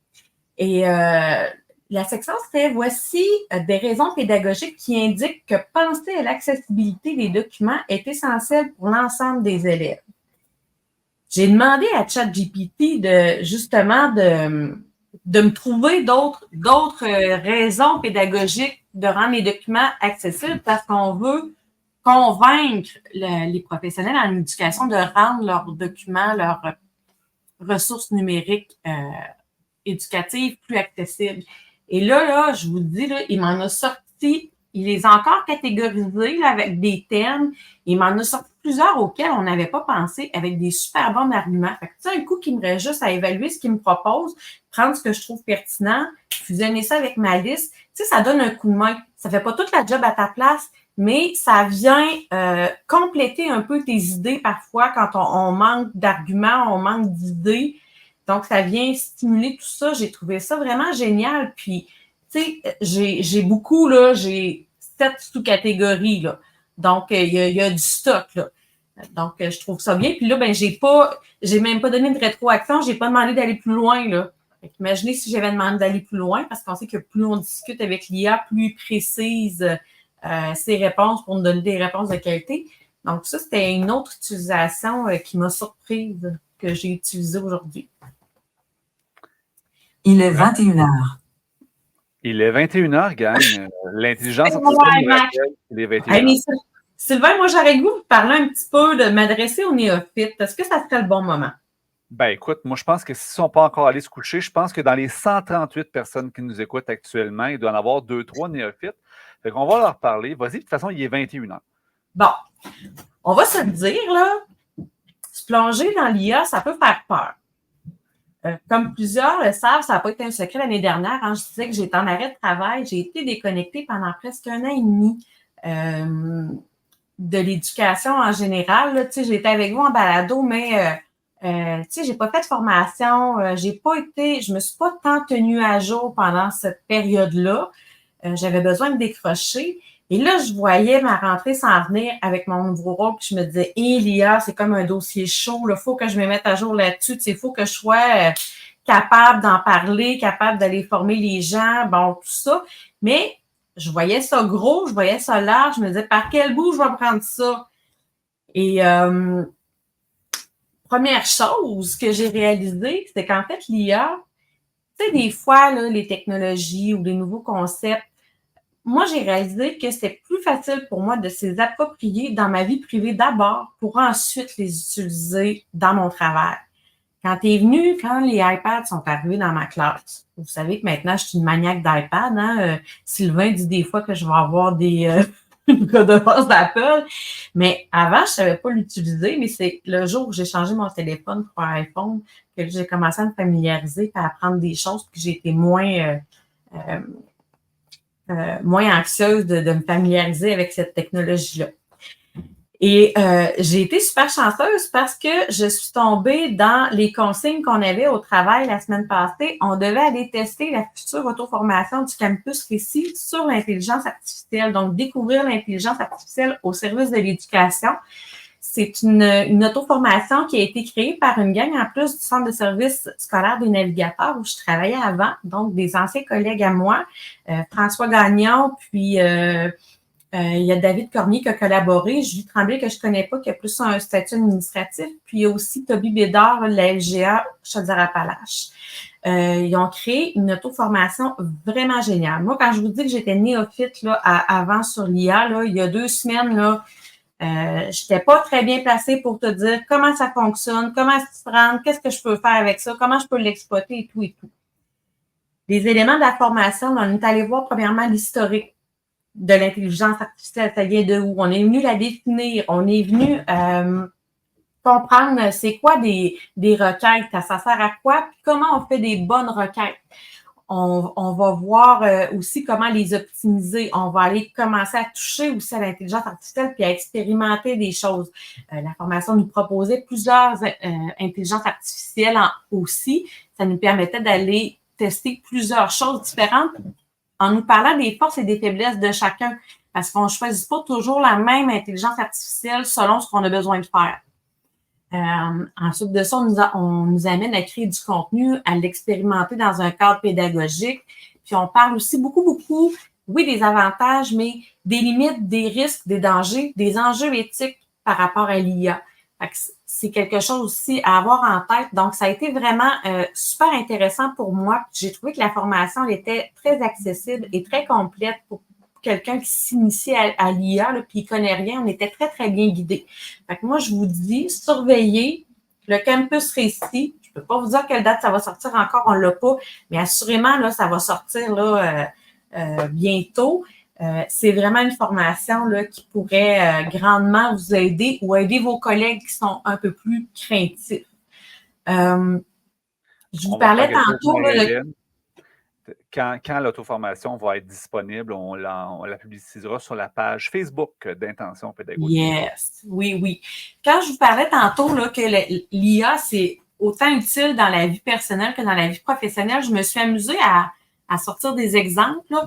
Et la section, c'était « Voici des raisons pédagogiques qui indiquent que penser à l'accessibilité des documents est essentiel pour l'ensemble des élèves. » J'ai demandé à ChatGPT de me trouver d'autres raisons pédagogiques de rendre les documents accessibles parce qu'on veut convaincre les professionnels en éducation de rendre leurs documents, leurs ressources numériques éducatives plus accessibles. Et là, je vous dis, là, il m'en a sorti, il les a encore catégorisés là, avec des thèmes. Il m'en a sorti plusieurs auxquels on n'avait pas pensé avec des super bons arguments. Fait que tu sais, un coup qui me reste juste à évaluer ce qu'il me propose, prendre ce que je trouve pertinent, fusionner ça avec ma liste. Tu sais, ça donne un coup de main. Ça fait pas toute la job à ta place, mais ça vient compléter un peu tes idées parfois quand on manque d'arguments, on manque d'idées. Donc, ça vient stimuler tout ça. J'ai trouvé ça vraiment génial. Puis, tu sais, j'ai beaucoup, là, j'ai 7 sous-catégories, là. Donc, il y a du stock, là. Donc, je trouve ça bien. Puis là, j'ai même pas donné de rétroaction. J'ai pas demandé d'aller plus loin, là. Imaginez si j'avais demandé d'aller plus loin, parce qu'on sait que plus on discute avec l'IA, plus précise ses réponses pour nous donner des réponses de qualité. Donc, ça, c'était une autre utilisation qui m'a surprise, que j'ai utilisée aujourd'hui. Il est 21h. Il est 21h, gang. L'intelligence artificielle, il est 21h. Sylvain, moi, j'aurais le goût de parler un petit peu, de m'adresser aux néophytes. Est-ce que ça serait le bon moment? Ben écoute, moi, je pense que s'ils ne sont pas encore allés se coucher, je pense que dans les 138 personnes qui nous écoutent actuellement, il doit en avoir 2-3 néophytes. Fait qu'on va leur parler. Vas-y, de toute façon, il est 21h. Bon, on va se le dire, là, se plonger dans l'IA, ça peut faire peur. Comme plusieurs le savent, ça n'a pas été un secret l'année dernière. Hein, je disais que j'étais en arrêt de travail. J'ai été déconnectée pendant presque 1 an et demi. de l'éducation en général. Là, j'étais avec vous en balado, mais j'ai pas fait de formation, je me suis pas tant tenue à jour pendant cette période-là. J'avais besoin de décrocher. Et là, je voyais ma rentrée s'en venir avec mon nouveau rôle, puis je me disais, l'IA, c'est comme un dossier chaud, il faut que je me mette à jour là-dessus, il faut que je sois capable d'en parler, capable d'aller former les gens, bon, tout ça. Mais je voyais ça gros, je voyais ça large, je me disais, par quel bout je vais prendre ça? Et première chose que j'ai réalisée, c'est qu'en fait, l'IA, tu sais, des fois, là, les technologies ou les nouveaux concepts, moi, j'ai réalisé que c'était plus facile pour moi de se les approprier dans ma vie privée d'abord pour ensuite les utiliser dans mon travail. Quand les iPads sont arrivés dans ma classe, vous savez que maintenant, je suis une maniaque d'iPad. Hein? Sylvain dit des fois que je vais avoir des redevances d'Apple. Mais avant, je ne savais pas l'utiliser, mais c'est le jour où j'ai changé mon téléphone pour un iPhone que j'ai commencé à me familiariser et à apprendre des choses, puis j'ai été moins anxieuse de me familiariser avec cette technologie-là. Et j'ai été super chanceuse parce que je suis tombée dans les consignes qu'on avait au travail la semaine passée. On devait aller tester la future auto-formation du campus Récit sur l'intelligence artificielle. Donc, découvrir l'intelligence artificielle au service de l'éducation. C'est une auto-formation qui a été créée par une gang en plus du Centre de service scolaire des navigateurs où je travaillais avant. Donc, des anciens collègues à moi, François Gagnon, puis il y a David Cormier qui a collaboré, Julie Tremblay que je connais pas, qui a plus un statut administratif, puis il y a aussi Toby Bédard, de la LGA Chaudière-Appalaches. Ils ont créé une auto-formation vraiment géniale. Moi, quand je vous dis que j'étais néophyte là, avant sur l'IA, là, il y a 2 semaines, là, j'étais pas très bien placée pour te dire comment ça fonctionne, comment se prendre, qu'est-ce que je peux faire avec ça, comment je peux l'exploiter et tout et tout. Les éléments de la formation, on est allé voir premièrement l'historique de l'intelligence artificielle, ça vient de où? On est venu la définir, on est venu comprendre c'est quoi des requêtes, ça sert à quoi, puis comment on fait des bonnes requêtes. On va voir aussi comment les optimiser. On va aller commencer à toucher aussi à l'intelligence artificielle puis à expérimenter des choses. La formation nous proposait plusieurs intelligences artificielles aussi. Ça nous permettait d'aller tester plusieurs choses différentes en nous parlant des forces et des faiblesses de chacun. Parce qu'on ne choisit pas toujours la même intelligence artificielle selon ce qu'on a besoin de faire. Ensuite de ça, on nous amène à créer du contenu, à l'expérimenter dans un cadre pédagogique. Puis on parle aussi beaucoup, oui, des avantages, mais des limites, des risques, des dangers, des enjeux éthiques par rapport à l'IA. C'est quelque chose aussi à avoir en tête. Donc, ça a été vraiment super intéressant pour moi. J'ai trouvé que la formation elle était très accessible et très complète pour quelqu'un qui s'initie à l'IA, puis il ne connaît rien. On était très, très bien guidés. Fait que moi, je vous dis, surveillez le campus Récit. Je ne peux pas vous dire quelle date ça va sortir encore, on ne l'a pas, mais assurément, là, ça va sortir là, bientôt. C'est vraiment une formation là, qui pourrait grandement vous aider ou aider vos collègues qui sont un peu plus craintifs. Je vous parlais tantôt. Quand l'auto-formation va être disponible, on la publicisera sur la page Facebook d'Intention pédagogique. Yes, oui. Quand je vous parlais tantôt là, que l'IA, c'est autant utile dans la vie personnelle que dans la vie professionnelle, je me suis amusée à sortir des exemples. Là.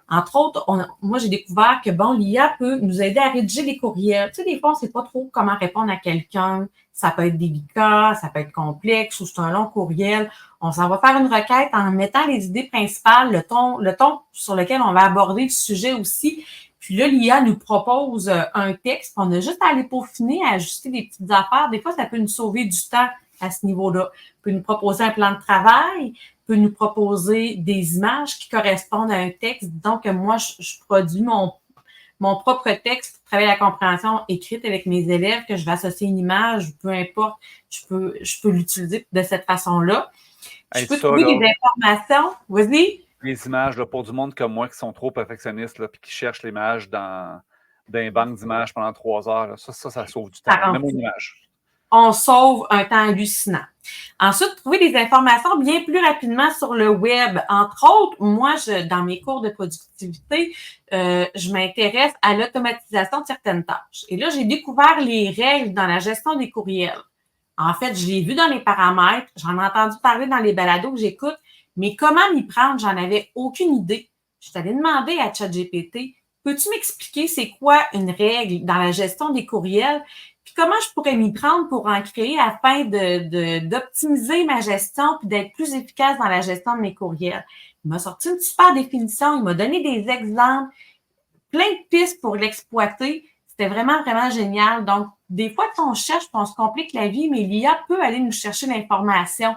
Entre autres, moi, j'ai découvert que, l'IA peut nous aider à rédiger des courriels. Tu sais, des fois, on ne sait pas trop comment répondre à quelqu'un. Ça peut être délicat, ça peut être complexe ou c'est un long courriel. On s'en va faire une requête en mettant les idées principales, le ton sur lequel on va aborder le sujet aussi. Puis là, l'IA nous propose un texte. On a juste à aller peaufiner, à ajuster des petites affaires. Des fois, ça peut nous sauver du temps à ce niveau-là. Peut nous proposer un plan de travail, peut nous proposer des images qui correspondent à un texte. Donc, moi, je produis mon propre texte pour travailler la compréhension écrite avec mes élèves, que je vais associer une image, peu importe, je peux l'utiliser de cette façon-là. Je peux trouver des informations. Vas-y. Les images, là, pour du monde comme moi qui sont trop perfectionnistes et qui cherchent l'image dans une banque d'images pendant 3 heures, là, ça sauve du temps. Même une image. on sauve un temps hallucinant. Ensuite, trouver des informations bien plus rapidement sur le web. Entre autres, moi, dans mes cours de productivité, je m'intéresse à l'automatisation de certaines tâches. Et là, j'ai découvert les règles dans la gestion des courriels. En fait, je l'ai vu dans les paramètres, j'en ai entendu parler dans les balados que j'écoute, mais comment m'y prendre, j'en avais aucune idée. Je suis allée demander à ChatGPT, peux-tu m'expliquer c'est quoi une règle dans la gestion des courriels? Puis comment je pourrais m'y prendre pour en créer afin d'optimiser ma gestion puis d'être plus efficace dans la gestion de mes courriels? Il m'a sorti une super définition, il m'a donné des exemples, plein de pistes pour l'exploiter. C'était vraiment, vraiment génial. Donc, des fois, on cherche, on se complique la vie, mais l'IA peut aller nous chercher l'information.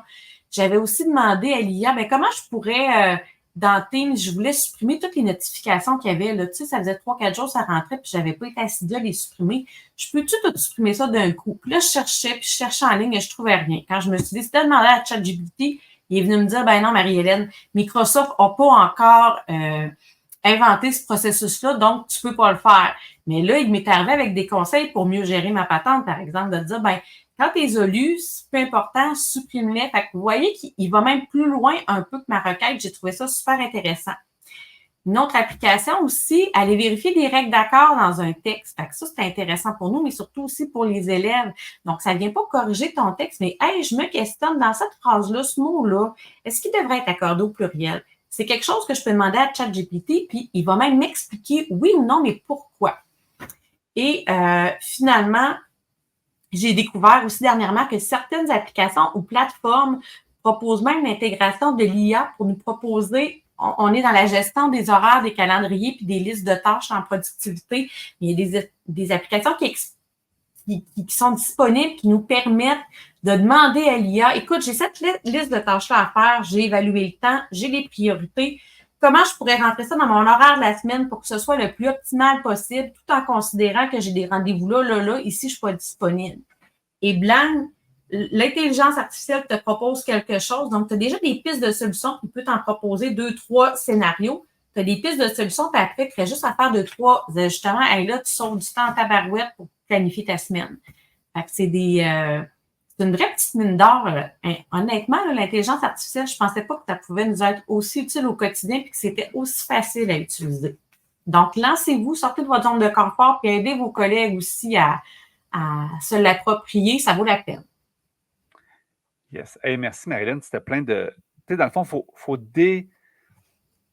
J'avais aussi demandé à l'IA, comment je pourrais, dans Teams, je voulais supprimer toutes les notifications qu'il y avait. Là. Tu sais, ça faisait 3-4 jours, ça rentrait, puis j'avais pas été assise à les supprimer. Je peux-tu tout supprimer ça d'un coup? Puis là, je cherchais en ligne et je trouvais rien. Quand je me suis décidé de demander à ChatGPT, il est venu me dire, non, Marie-Hélène, Microsoft n'a pas encore inventé ce processus-là, donc tu peux pas le faire. Mais là, il m'est arrivé avec des conseils pour mieux gérer ma patente, par exemple, de dire, quand tu les as lus, c'est peu important, supprime-les. Fait que vous voyez qu'il va même plus loin un peu que ma requête. J'ai trouvé ça super intéressant. Une autre application aussi, aller vérifier des règles d'accord dans un texte. Fait que ça, c'est intéressant pour nous, mais surtout aussi pour les élèves. Donc, ça ne vient pas corriger ton texte, mais hey, je me questionne dans cette phrase-là, ce mot-là, est-ce qu'il devrait être accordé au pluriel? C'est quelque chose que je peux demander à ChatGPT, puis il va même m'expliquer oui ou non, mais pourquoi. Et finalement, j'ai découvert aussi dernièrement que certaines applications ou plateformes proposent même l'intégration de l'IA pour nous proposer, on est dans la gestion des horaires, des calendriers puis des listes de tâches en productivité. Il y a des applications qui sont disponibles, qui nous permettent de demander à l'IA, écoute, j'ai cette liste de tâches-là à faire, j'ai évalué le temps, j'ai les priorités. Comment je pourrais rentrer ça dans mon horaire de la semaine pour que ce soit le plus optimal possible, tout en considérant que j'ai des rendez-vous là, ici, je ne suis pas disponible. Et blanc, l'intelligence artificielle te propose quelque chose. Donc, tu as déjà des pistes de solutions qui peut t'en proposer 2-3 scénarios. Tu as des pistes de solutions, puis après, tu fais juste à faire 2-3 ajustements. Et là, tu sauves du temps en tabarouette pour planifier ta semaine. Fait que c'est une vraie petite mine d'or. Honnêtement, l'intelligence artificielle, je ne pensais pas que ça pouvait nous être aussi utile au quotidien et que c'était aussi facile à utiliser. Donc, lancez-vous, sortez de votre zone de confort et aidez vos collègues aussi à se l'approprier. Ça vaut la peine. Yes. Hey, merci, Marie-Hélène. C'était plein de... Tu sais, dans le fond, il faut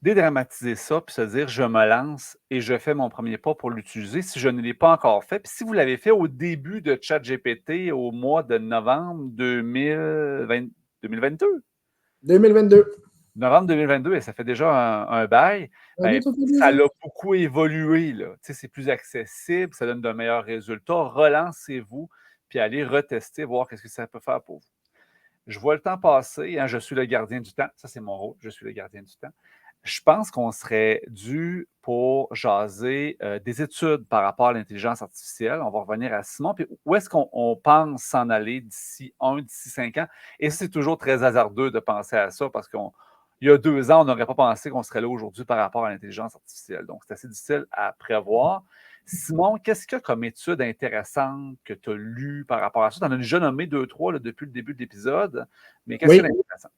dédramatiser ça puis se dire, je me lance et je fais mon premier pas pour l'utiliser si je ne l'ai pas encore fait. Puis si vous l'avez fait au début de ChatGPT au mois de novembre 2022. 2022. Novembre 2022, et ça fait déjà un bail. Ça l'a beaucoup évolué. Là. Tu sais, c'est plus accessible, ça donne de meilleurs résultats. Relancez-vous puis allez retester, voir qu'est-ce que ça peut faire pour vous. Je vois le temps passer. Je suis le gardien du temps. Ça, c'est mon rôle. Je suis le gardien du temps. Je pense qu'on serait dû pour jaser des études par rapport à l'intelligence artificielle. On va revenir à Simon. Puis où est-ce qu'on pense s'en aller d'ici 5 ans? Et c'est toujours très hasardeux de penser à ça parce qu'il y a 2 ans, on n'aurait pas pensé qu'on serait là aujourd'hui par rapport à l'intelligence artificielle. Donc, c'est assez difficile à prévoir. Simon, qu'est-ce qu'il y a comme études intéressantes que tu as lues par rapport à ça? Tu en as déjà nommé 2-3 depuis le début de l'épisode, mais qu'est-ce qu'il y a d'intéressant?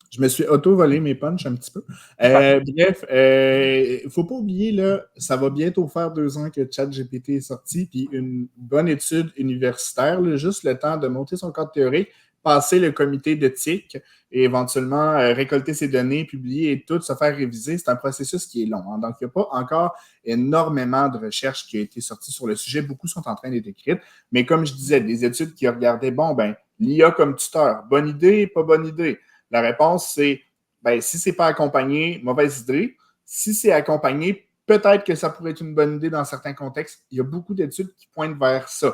Je me suis auto-volé mes punchs un petit peu. Bref, il ne faut pas oublier, là, ça va bientôt faire 2 ans que ChatGPT est sorti, puis une bonne étude universitaire, là, juste le temps de monter son cadre théorique, passer le comité d'éthique et éventuellement récolter ses données, publier et tout, se faire réviser. C'est un processus qui est long. Hein. Donc, il n'y a pas encore énormément de recherches qui ont été sorties sur le sujet. Beaucoup sont en train d'être écrites. Mais comme je disais, des études qui regardaient, l'IA comme tuteur, bonne idée, pas bonne idée. La réponse, c'est, si ce n'est pas accompagné, mauvaise idée. Si c'est accompagné, peut-être que ça pourrait être une bonne idée dans certains contextes. Il y a beaucoup d'études qui pointent vers ça.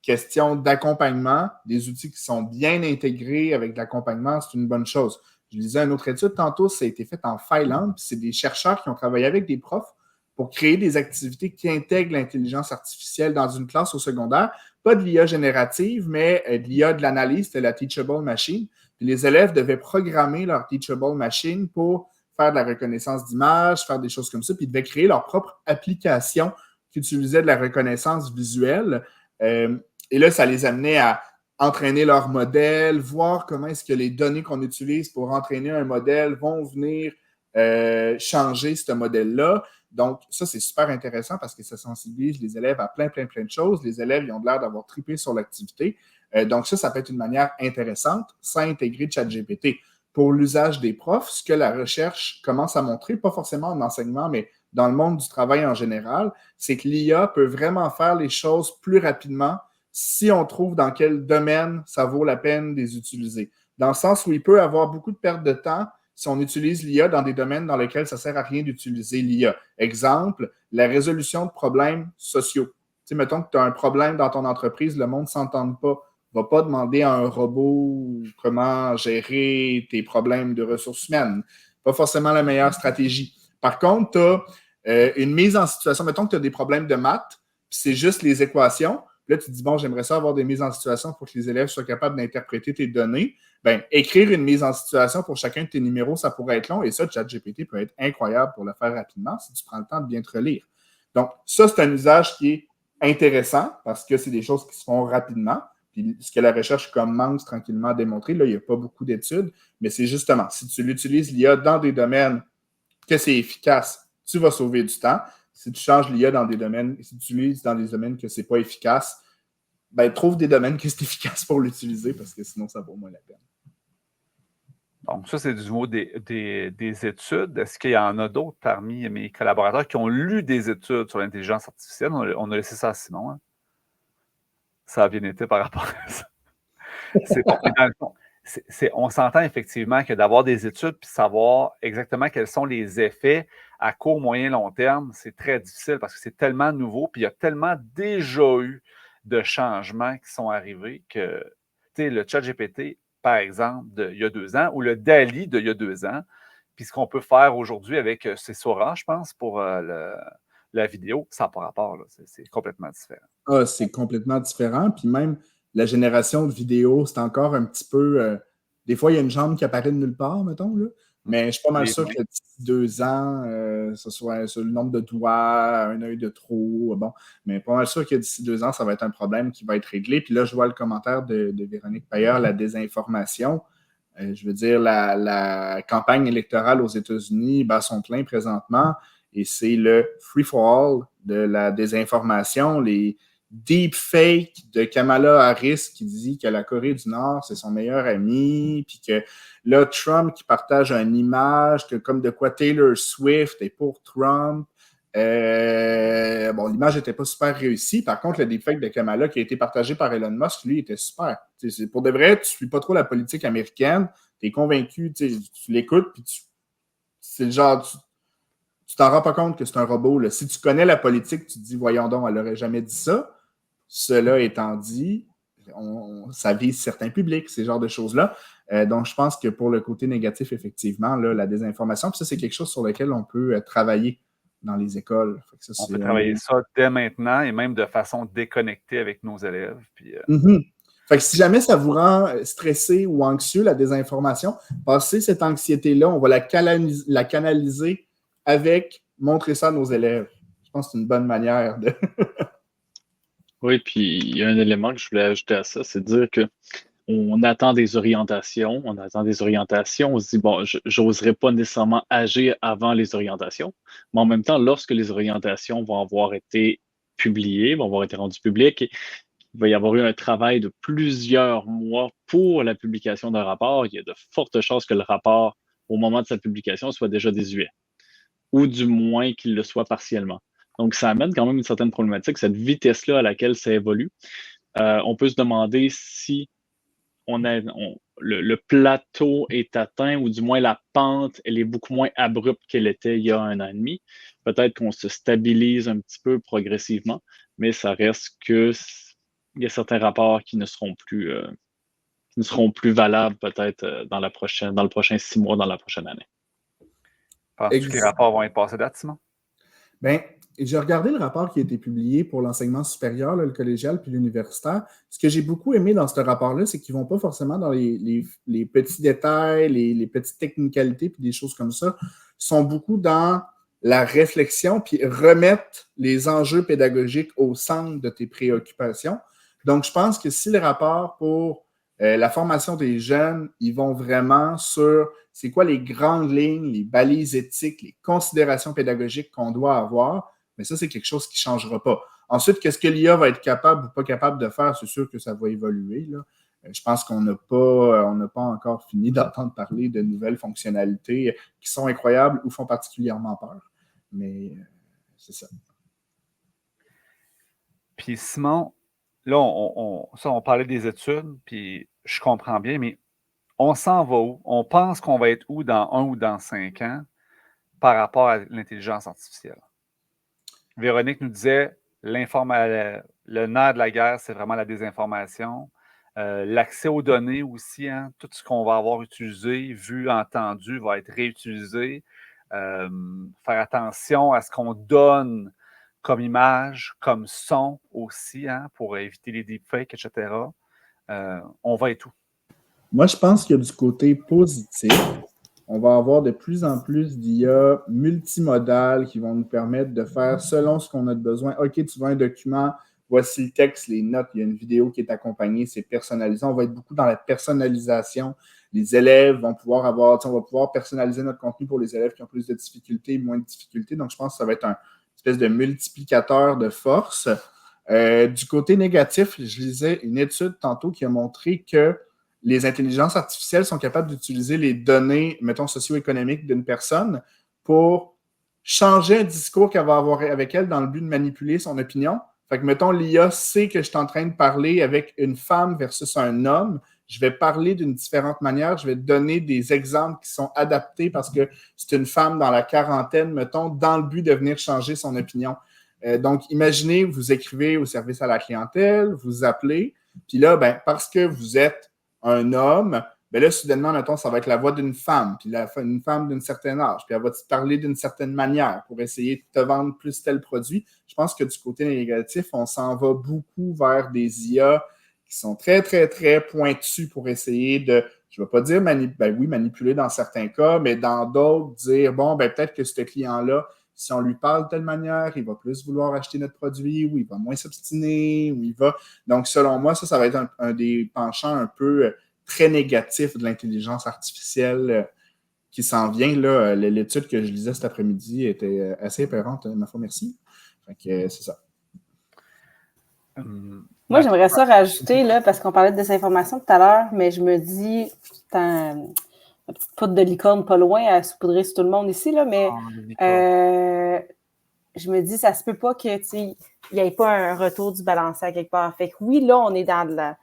Question d'accompagnement, des outils qui sont bien intégrés avec de l'accompagnement, c'est une bonne chose. Je lisais une autre étude tantôt, ça a été fait en Finlande, puis c'est des chercheurs qui ont travaillé avec des profs pour créer des activités qui intègrent l'intelligence artificielle dans une classe au secondaire. Pas de l'IA générative, mais de l'IA de l'analyse, c'était la Teachable Machine. Puis les élèves devaient programmer leur Teachable Machine pour faire de la reconnaissance d'images, faire des choses comme ça, puis ils devaient créer leur propre application qui utilisait de la reconnaissance visuelle. Et là, ça les amenait à entraîner leur modèle, voir comment est-ce que les données qu'on utilise pour entraîner un modèle vont venir changer ce modèle-là. Donc, ça, c'est super intéressant parce que ça sensibilise les élèves à plein de choses. Les élèves, ils ont l'air d'avoir trippé sur l'activité. Donc, ça peut être une manière intéressante sans intégrer ChatGPT. Pour l'usage des profs, ce que la recherche commence à montrer, pas forcément en enseignement, mais dans le monde du travail en général, c'est que l'IA peut vraiment faire les choses plus rapidement si on trouve dans quel domaine ça vaut la peine de les utiliser. Dans le sens où il peut avoir beaucoup de pertes de temps si on utilise l'IA dans des domaines dans lesquels ça ne sert à rien d'utiliser l'IA. Exemple, la résolution de problèmes sociaux. Tu sais, mettons que tu as un problème dans ton entreprise, le monde ne s'entende pas. Va pas demander à un robot comment gérer tes problèmes de ressources humaines. Pas forcément la meilleure stratégie. Par contre, tu as une mise en situation. Mettons que tu as des problèmes de maths, puis c'est juste les équations. Puis là, tu te dis, bon, j'aimerais ça avoir des mises en situation pour que les élèves soient capables d'interpréter tes données. Bien, écrire une mise en situation pour chacun de tes numéros, ça pourrait être long. Et ça, ChatGPT peut être incroyable pour le faire rapidement si tu prends le temps de bien te relire. Donc, ça, c'est un usage qui est intéressant parce que c'est des choses qui se font rapidement. Puis ce que la recherche commence tranquillement à démontrer, là, il n'y a pas beaucoup d'études, mais c'est justement, si tu l'utilises l'IA dans des domaines que c'est efficace, tu vas sauver du temps. Si tu changes l'IA dans des domaines, si tu l'utilises dans des domaines que ce n'est pas efficace, ben, trouve des domaines que c'est efficace pour l'utiliser parce que sinon, ça vaut moins la peine. Donc, ça, c'est du mot des études. Est-ce qu'il y en a d'autres parmi mes collaborateurs qui ont lu des études sur l'intelligence artificielle? On a laissé ça à Simon. Hein? Ça a bien été par rapport à ça. On s'entend effectivement que d'avoir des études puis savoir exactement quels sont les effets à court, moyen, long terme, c'est très difficile parce que c'est tellement nouveau puis il y a tellement déjà eu de changements qui sont arrivés que, tu sais, le ChatGPT, par exemple, il y a 2 ans, ou le DALL-E d'il y a 2 ans, puis ce qu'on peut faire aujourd'hui avec c'est Sora, je pense, pour la vidéo, ça n'a pas rapport. Là. C'est complètement différent. Ah, c'est complètement différent. Puis même la génération de vidéos, c'est encore un petit peu... des fois, il y a une jambe qui apparaît de nulle part, mettons. Là. Mais je suis pas mal sûr que d'ici 2 ans, ce soit sur le nombre de doigts, un œil de trop. Bon, mais pas mal sûr que d'ici 2 ans, ça va être un problème qui va être réglé. Puis là, je vois le commentaire de Véronique Pailleur, la désinformation. Je veux dire, la campagne électorale aux États-Unis bat son plein présentement. Et c'est le free-for-all de la désinformation, les deepfakes de Kamala Harris qui dit que la Corée du Nord, c'est son meilleur ami, puis que là, Trump qui partage une image que comme de quoi Taylor Swift est pour Trump. Bon, l'image n'était pas super réussie. Par contre, le deepfake de Kamala qui a été partagé par Elon Musk, lui, était super. Pour de vrai, tu ne suis pas trop la politique américaine, tu es convaincu, tu l'écoutes, puis c'est le genre... Tu t'en rends pas compte que c'est un robot. Là. Si tu connais la politique, tu te dis, voyons donc, elle n'aurait jamais dit ça. Cela étant dit, ça vise certains publics, ces genres de choses-là. Donc, je pense que pour le côté négatif, effectivement, là, la désinformation, puis ça, c'est quelque chose sur lequel on peut travailler dans les écoles. On peut travailler ça dès maintenant et même de façon déconnectée avec nos élèves. Puis, Fait que si jamais ça vous rend stressé ou anxieux, la désinformation, passez cette anxiété-là, on va la canaliser avec montrer ça à nos élèves. Je pense que c'est une bonne manière de... Oui, puis il y a un élément que je voulais ajouter à ça, c'est de dire que on attend des orientations, on se dit, bon, j'oserais pas nécessairement agir avant les orientations, mais en même temps, lorsque les orientations vont avoir été publiées, vont avoir été rendues publiques, il va y avoir eu un travail de plusieurs mois pour la publication d'un rapport, il y a de fortes chances que le rapport, au moment de sa publication, soit déjà désuet, ou du moins qu'il le soit partiellement. Donc, ça amène quand même une certaine problématique, cette vitesse-là à laquelle ça évolue. On peut se demander si le plateau est atteint, ou du moins la pente, elle est beaucoup moins abrupte qu'elle était il y a 1 an et demi. Peut-être qu'on se stabilise un petit peu progressivement, mais ça reste qu'il y a certains rapports qui ne seront plus valables peut-être dans le prochain 6 mois, dans la prochaine année. Penses-tu que les rapports vont être passés date, Simon? Bien, j'ai regardé le rapport qui a été publié pour l'enseignement supérieur, là, le collégial puis l'universitaire. Ce que j'ai beaucoup aimé dans ce rapport-là, c'est qu'ils ne vont pas forcément dans les petits détails, les petites technicalités puis des choses comme ça. Ils sont beaucoup dans la réflexion puis remettre les enjeux pédagogiques au centre de tes préoccupations. Donc, je pense que si le rapport pour la formation des jeunes, ils vont vraiment sur c'est quoi les grandes lignes, les balises éthiques, les considérations pédagogiques qu'on doit avoir, mais ça, c'est quelque chose qui ne changera pas. Ensuite, qu'est-ce que l'IA va être capable ou pas capable de faire, c'est sûr que ça va évoluer, là. Je pense qu'on n'a pas encore fini d'entendre parler de nouvelles fonctionnalités qui sont incroyables ou font particulièrement peur. Mais c'est ça. Puis Simon, là, on parlait des études, puis je comprends bien, mais on s'en va où? On pense qu'on va être où dans 1 ou dans 5 ans par rapport à l'intelligence artificielle? Véronique nous disait, le nerf de la guerre, c'est vraiment la désinformation. L'accès aux données aussi, hein, tout ce qu'on va avoir utilisé, vu, entendu, va être réutilisé. Faire attention à ce qu'on donne comme image, comme son aussi, hein, pour éviter les deepfakes, etc. On va être où? Moi, je pense que du côté positif, on va avoir de plus en plus d'IA multimodales qui vont nous permettre de faire selon ce qu'on a de besoin. OK, tu veux un document, voici le texte, les notes, il y a une vidéo qui est accompagnée, c'est personnalisé. On va être beaucoup dans la personnalisation. Les élèves vont pouvoir on va pouvoir personnaliser notre contenu pour les élèves qui ont plus de difficultés, moins de difficultés. Donc, je pense que ça va être une espèce de multiplicateur de force. Du côté négatif, je lisais une étude tantôt qui a montré que les intelligences artificielles sont capables d'utiliser les données, mettons, socio-économiques d'une personne pour changer un discours qu'elle va avoir avec elle dans le but de manipuler son opinion. Fait que, mettons, l'IA sait que je suis en train de parler avec une femme versus un homme. Je vais parler d'une différente manière. Je vais donner des exemples qui sont adaptés parce que c'est une femme dans la quarantaine, mettons, dans le but de venir changer son opinion. Donc, imaginez, vous écrivez au service à la clientèle, vous appelez, puis là, parce que vous êtes un homme, là, soudainement, mettons, ça va être la voix d'une femme, puis une femme d'un certain âge, puis elle va te parler d'une certaine manière pour essayer de te vendre plus tel produit. Je pense que du côté négatif, on s'en va beaucoup vers des IA qui sont très, très, très pointus pour essayer de, je ne vais pas dire manipuler dans certains cas, mais dans d'autres, dire, peut-être que ce client-là, si on lui parle de telle manière, il va plus vouloir acheter notre produit, ou il va moins s'obstiner, ou il va... Donc, selon moi, ça va être un des penchants un peu très négatifs de l'intelligence artificielle qui s'en vient. Là, l'étude que je lisais cet après-midi était assez épeurante, ma foi, merci. Fait que c'est ça. Moi, j'aimerais ça rajouter, là, parce qu'on parlait de désinformation tout à l'heure, mais je me dis, une petite poudre de licorne pas loin à saupoudrer sur tout le monde ici, là, mais je me dis, ça se peut pas que, il n'y ait pas un retour du balancier à quelque part. Fait que oui, là, on est dans de la...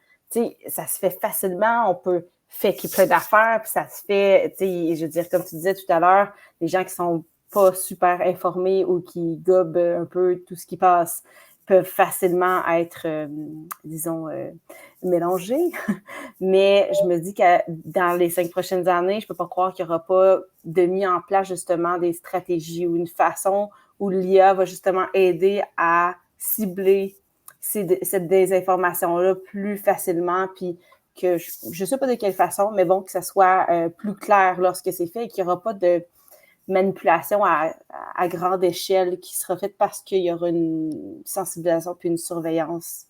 ça se fait facilement, on peut faker plein d'affaires, puis ça se fait, je veux dire, comme tu disais tout à l'heure, les gens qui sont pas super informés ou qui gobent un peu tout ce qui passe peuvent facilement être, mélangés. Mais je me dis que dans les 5 prochaines années, je ne peux pas croire qu'il n'y aura pas de mis en place justement des stratégies ou une façon où l'IA va justement aider à cibler cette désinformation-là plus facilement, puis que je ne sais pas de quelle façon, mais bon, que ça soit plus clair lorsque c'est fait et qu'il n'y aura pas de manipulation à grande échelle qui sera faite parce qu'il y aura une sensibilisation puis une surveillance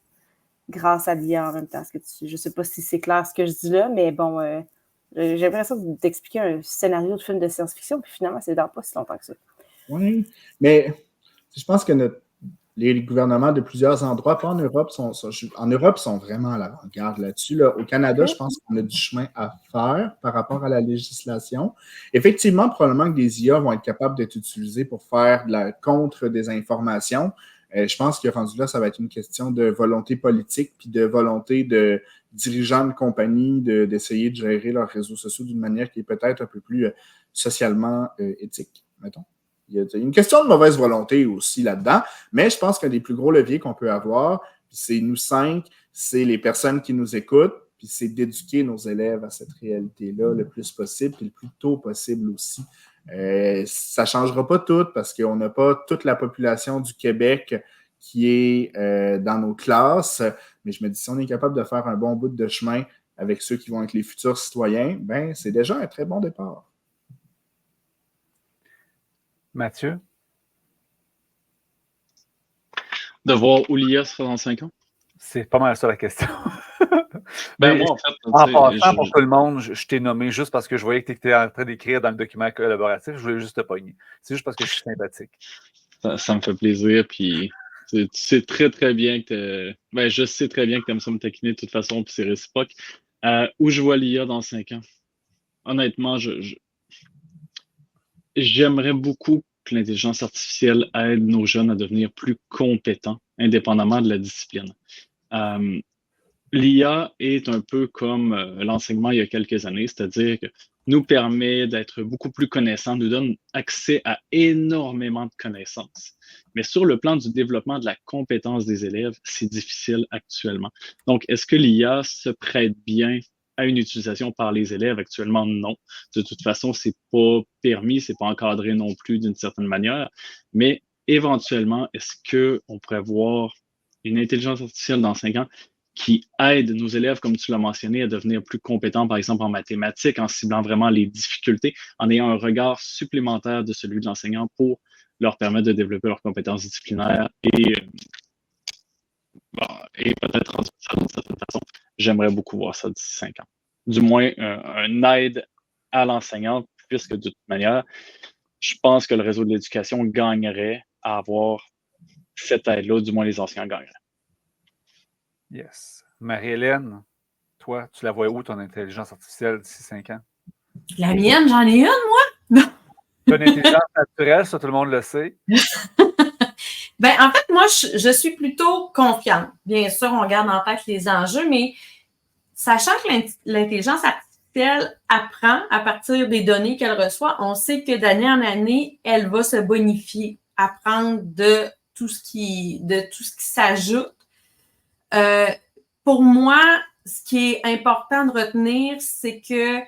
grâce à l'IA en même temps. Je ne sais pas si c'est clair ce que je dis là, mais bon, j'ai l'impression d'expliquer un scénario de film de science-fiction, puis finalement, c'est dans pas si longtemps que ça. Oui, mais je pense que les gouvernements de plusieurs endroits, pas en Europe, sont vraiment à l'avant-garde là-dessus. Là. Au Canada, je pense qu'on a du chemin à faire par rapport à la législation. Effectivement, probablement que des IA vont être capables d'être utilisés pour faire de la contre-désinformation. Je pense que rendu là, ça va être une question de volonté politique puis de volonté de dirigeants de compagnies d'essayer de gérer leurs réseaux sociaux d'une manière qui est peut-être un peu plus socialement éthique, mettons. Il y a une question de mauvaise volonté aussi là-dedans, mais je pense qu'un des plus gros leviers qu'on peut avoir, c'est nous 5, c'est les personnes qui nous écoutent, puis c'est d'éduquer nos élèves à cette réalité-là le plus possible, puis le plus tôt possible aussi. Ça ne changera pas tout parce qu'on n'a pas toute la population du Québec qui est dans nos classes, mais je me dis, si on est capable de faire un bon bout de chemin avec ceux qui vont être les futurs citoyens, c'est déjà un très bon départ. Mathieu? De voir où l'IA sera dans 5 ans? C'est pas mal ça la question. Ben, Mais moi, en fait, en tu sais, passant, pour tout le monde, je t'ai nommé juste parce que je voyais que tu étais en train d'écrire dans le document collaboratif. Je voulais juste te pogner. C'est juste parce que je suis sympathique. ça me fait plaisir. Puis, tu sais très, très bien que ben, je sais très bien que tu aimes ça me taquiner de toute façon, puis c'est réciproque. Où je vois l'IA dans 5 ans? Honnêtement, j'aimerais beaucoup que l'intelligence artificielle aide nos jeunes à devenir plus compétents, indépendamment de la discipline. L'IA est un peu comme l'enseignement il y a quelques années, c'est-à-dire que nous permet d'être beaucoup plus connaissants, nous donne accès à énormément de connaissances. Mais sur le plan du développement de la compétence des élèves, c'est difficile actuellement. Donc, est-ce que l'IA se prête bien à une utilisation par les élèves? Actuellement, non. De toute façon, c'est pas permis, c'est pas encadré non plus d'une certaine manière. Mais éventuellement, est-ce qu'on pourrait voir une intelligence artificielle dans 5 ans qui aide nos élèves, comme tu l'as mentionné, à devenir plus compétents, par exemple en mathématiques, en ciblant vraiment les difficultés, en ayant un regard supplémentaire de celui de l'enseignant pour leur permettre de développer leurs compétences disciplinaires et peut-être rendre ça d'une certaine façon. J'aimerais beaucoup voir ça d'ici 5 ans. Du moins, un aide à l'enseignant, puisque de toute manière, je pense que le réseau de l'éducation gagnerait à avoir cette aide-là, du moins les enseignants gagneraient. Yes. Marie-Hélène, toi, tu la vois où, ton intelligence artificielle, d'ici 5 ans? La mienne, j'en ai une, moi. Tu as une intelligence naturelle, ça, tout le monde le sait. Ben, en fait, moi, je suis plutôt confiante. Bien sûr, on garde en tête les enjeux, mais sachant que l'intelligence artificielle apprend à partir des données qu'elle reçoit, on sait que d'année en année, elle va se bonifier, apprendre de tout ce qui s'ajoute. Pour moi, ce qui est important de retenir, c'est que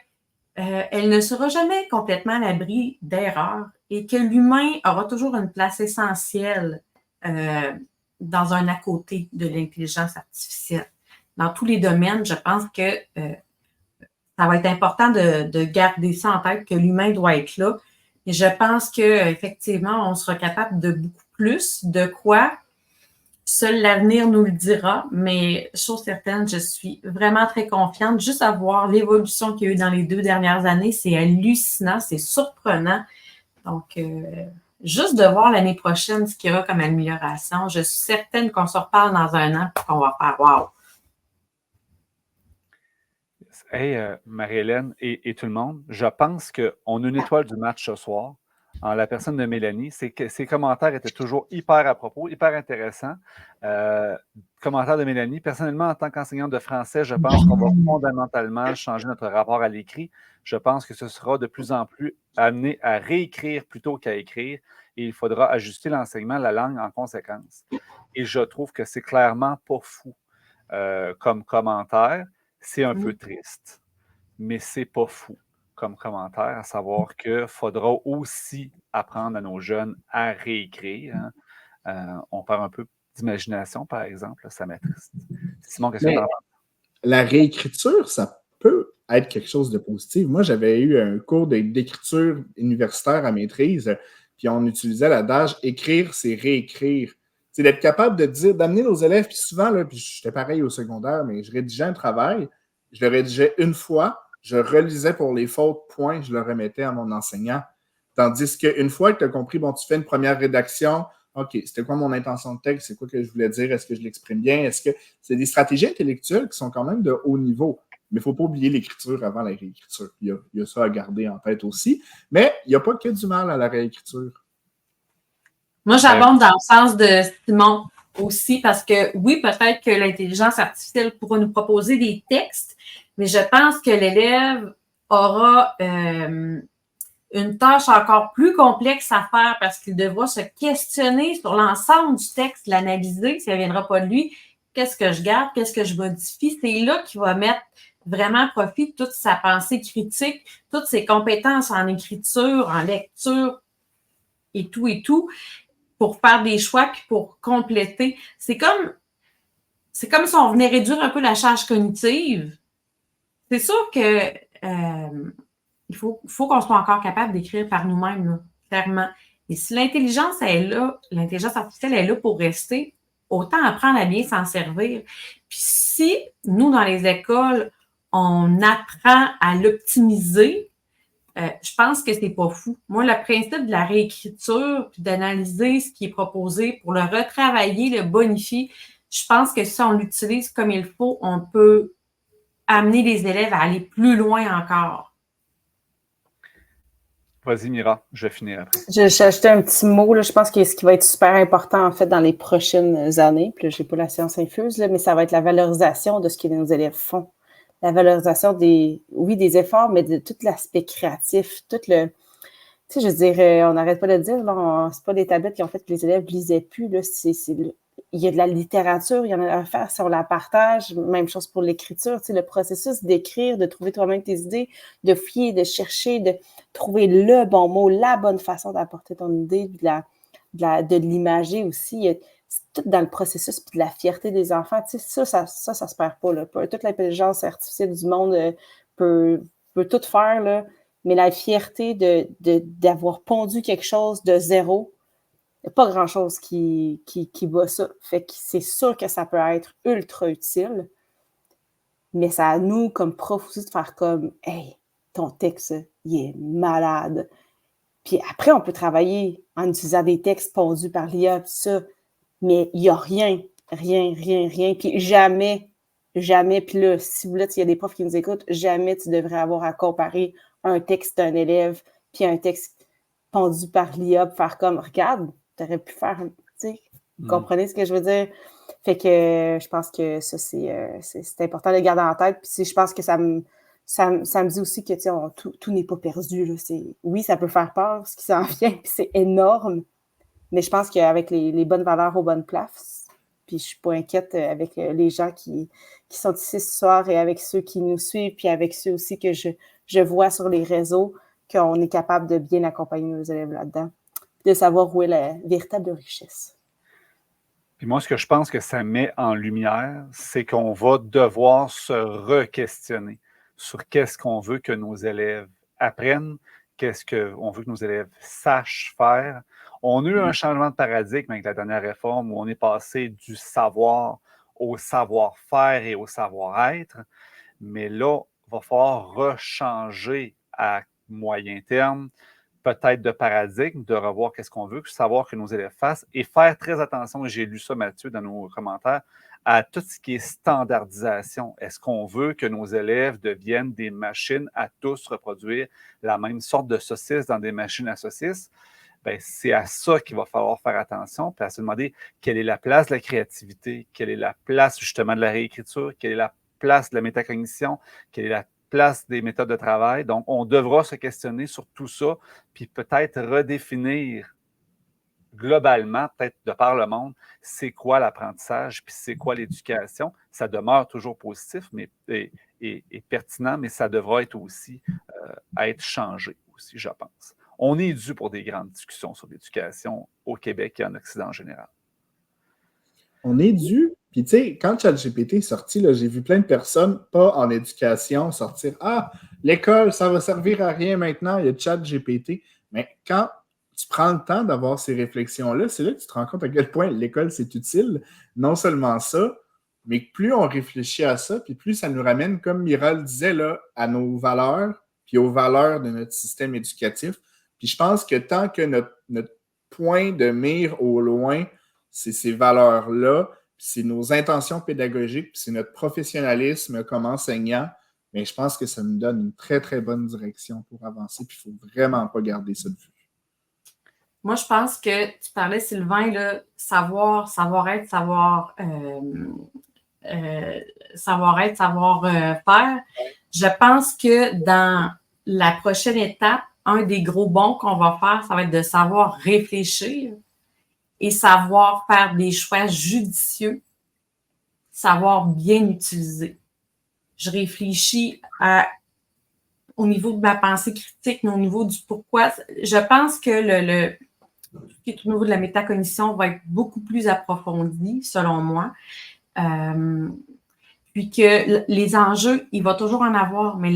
elle ne sera jamais complètement à l'abri d'erreurs et que l'humain aura toujours une place essentielle dans un à-côté de l'intelligence artificielle. Dans tous les domaines, je pense que ça va être important de garder ça en tête, que l'humain doit être là. Et je pense qu'effectivement, on sera capable de beaucoup plus, de quoi seul l'avenir nous le dira, mais chose certaine, je suis vraiment très confiante. Juste à voir l'évolution qu'il y a eu dans les 2 dernières années, c'est hallucinant, c'est surprenant. Donc, juste de voir l'année prochaine ce qu'il y aura comme amélioration, je suis certaine qu'on se reparle dans 1 an et qu'on va faire « wow ». Hey, Marie-Hélène et tout le monde, je pense qu'on a une étoile du match ce soir, en la personne de Mélanie. Ses commentaires étaient toujours hyper à propos, hyper intéressants. Commentaire de Mélanie. Personnellement, en tant qu'enseignante de français, je pense qu'on va fondamentalement changer notre rapport à l'écrit. Je pense que ce sera de plus en plus amené à réécrire plutôt qu'à écrire et il faudra ajuster l'enseignement, la langue en conséquence. Et je trouve que c'est clairement pas fou comme commentaire. C'est un peu triste, mais c'est pas fou comme commentaire, à savoir qu'il faudra aussi apprendre à nos jeunes à réécrire. Hein. On perd un peu d'imagination, par exemple, ça m'attriste. Simon, qu'est-ce que tu en penses? La réécriture, ça peut être quelque chose de positif. Moi, j'avais eu un cours d'écriture universitaire à maîtrise, puis on utilisait l'adage « écrire, c'est réécrire ». C'est d'être capable de dire, d'amener nos élèves, puis souvent, là, puis j'étais pareil au secondaire, mais je rédigeais un travail, je le rédigeais une fois, je relisais pour les fautes, point, je le remettais à mon enseignant. Tandis qu'une fois que tu as compris, bon, tu fais une première rédaction, OK, c'était quoi mon intention de texte, c'est quoi que je voulais dire, est-ce que je l'exprime bien, est-ce que c'est des stratégies intellectuelles qui sont quand même de haut niveau. Mais il ne faut pas oublier l'écriture avant la réécriture. Il y a ça à garder en tête aussi. Mais il n'y a pas que du mal à la réécriture. Moi, j'abonde dans le sens de Simon aussi, parce que oui, peut-être que l'intelligence artificielle pourra nous proposer des textes, mais je pense que l'élève aura une tâche encore plus complexe à faire parce qu'il devra se questionner sur l'ensemble du texte, l'analyser, si ça ne viendra pas de lui. Qu'est-ce que je garde? Qu'est-ce que je modifie? C'est là qu'il va mettre vraiment à profit toute sa pensée critique, toutes ses compétences en écriture, en lecture et tout, pour faire des choix puis pour compléter. C'est comme si on venait réduire un peu la charge cognitive. C'est sûr que il faut qu'on soit encore capable d'écrire par nous-mêmes, là, clairement. Et si l'intelligence est là, l'intelligence artificielle est là pour rester, autant apprendre à bien s'en servir. Puis si nous, dans les écoles, on apprend à l'optimiser, je pense que c'est pas fou. Moi, le principe de la réécriture, puis d'analyser ce qui est proposé pour le retravailler, le bonifier, je pense que si on l'utilise comme il faut, on peut amener les élèves à aller plus loin encore. Vas-y, Mira, je vais finir après. J'ai ajouté un petit mot, là, je pense que ce qui va être super important, en fait, dans les prochaines années, puis là, j'ai pas la science infuse, là, mais ça va être la valorisation de ce que nos élèves font. La valorisation des efforts, mais de tout l'aspect créatif, tout le... Tu sais, je veux dire, on n'arrête pas de le dire, là, c'est pas des tablettes qui ont fait que les élèves lisaient plus, là, il y a de la littérature, il y en a à faire si on la partage, même chose pour l'écriture, tu sais, le processus d'écrire, de trouver toi-même tes idées, de fouiller, de chercher, de trouver le bon mot, la bonne façon d'apporter ton idée, de l'imager aussi, c'est tout dans le processus, puis de la fierté des enfants, tu sais, ça se perd pas, là. Toute l'intelligence artificielle du monde peut tout faire, là, mais la fierté d'avoir pondu quelque chose de zéro, il n'y a pas grand-chose qui bat ça. Fait que c'est sûr que ça peut être ultra utile, mais c'est à nous, comme profs aussi, de faire comme « Hey, ton texte, il est malade. » Puis après, on peut travailler en utilisant des textes pondus par l'IA, tout ça, mais il n'y a rien. Puis jamais, puis là, si vous il y a des profs qui nous écoutent, jamais tu devrais avoir à comparer un texte d'un élève puis un texte pondu par l'IA pour faire comme « Regarde, tu aurais pu faire, tu sais, vous comprenez ce que je veux dire? » Fait que je pense que ça, c'est important de le garder en tête. Puis je pense que ça me dit aussi que, tu sais, tout n'est pas perdu, là. Oui, ça peut faire peur, ce qui s'en vient, puis c'est énorme, mais je pense qu'avec les bonnes valeurs aux bonnes places, puis je suis pas inquiète avec les gens qui sont ici ce soir et avec ceux qui nous suivent, puis avec ceux aussi que je vois sur les réseaux, qu'on est capable de bien accompagner nos élèves là-dedans, de savoir où est la véritable richesse. Puis moi, ce que je pense que ça met en lumière, c'est qu'on va devoir se re-questionner sur qu'est-ce qu'on veut que nos élèves apprennent, qu'est-ce qu'on veut que nos élèves sachent faire. On a eu un changement de paradigme avec la dernière réforme où on est passé du savoir au savoir-faire et au savoir-être, mais là, il va falloir rechanger à moyen terme, peut-être de paradigme, de revoir qu'est-ce qu'on veut, savoir que nos élèves fassent et faire très attention, et j'ai lu ça, Mathieu, dans nos commentaires, à tout ce qui est standardisation. Est-ce qu'on veut que nos élèves deviennent des machines à tous reproduire la même sorte de saucisse dans des machines à saucisses? Bien, c'est à ça qu'il va falloir faire attention, puis à se demander quelle est la place de la créativité, quelle est la place justement de la réécriture, quelle est la place de la métacognition, quelle est la place des méthodes de travail. Donc, on devra se questionner sur tout ça, puis peut-être redéfinir globalement, peut-être de par le monde, c'est quoi l'apprentissage, puis c'est quoi l'éducation. Ça demeure toujours positif et pertinent, mais ça devra être aussi être changé aussi, je pense. On est dû pour des grandes discussions sur l'éducation au Québec et en Occident en général. On est dû. Puis, tu sais, quand ChatGPT est sorti, là, j'ai vu plein de personnes, pas en éducation, sortir « Ah, l'école, ça va servir à rien maintenant, il y a ChatGPT. » Mais quand tu prends le temps d'avoir ces réflexions-là, c'est là que tu te rends compte à quel point l'école, c'est utile. Non seulement ça, mais plus on réfléchit à ça, puis plus ça nous ramène, comme Mira le disait, là, à nos valeurs, puis aux valeurs de notre système éducatif. Puis je pense que tant que notre point de mire au loin, c'est ces valeurs-là, c'est nos intentions pédagogiques, puis c'est notre professionnalisme comme enseignant, mais je pense que ça nous donne une très, très bonne direction pour avancer, puis il ne faut vraiment pas garder ça de vue. Moi, je pense que tu parlais, Sylvain, là, savoir-être, savoir-être, savoir-faire. Je pense que dans la prochaine étape, un des gros bons qu'on va faire, ça va être de savoir réfléchir et savoir faire des choix judicieux, savoir bien utiliser. Je réfléchis au niveau de ma pensée critique, mais au niveau du pourquoi. Je pense que ce qui est au niveau de la métacognition va être beaucoup plus approfondi, selon moi. Puis que les enjeux, il va toujours en avoir, mais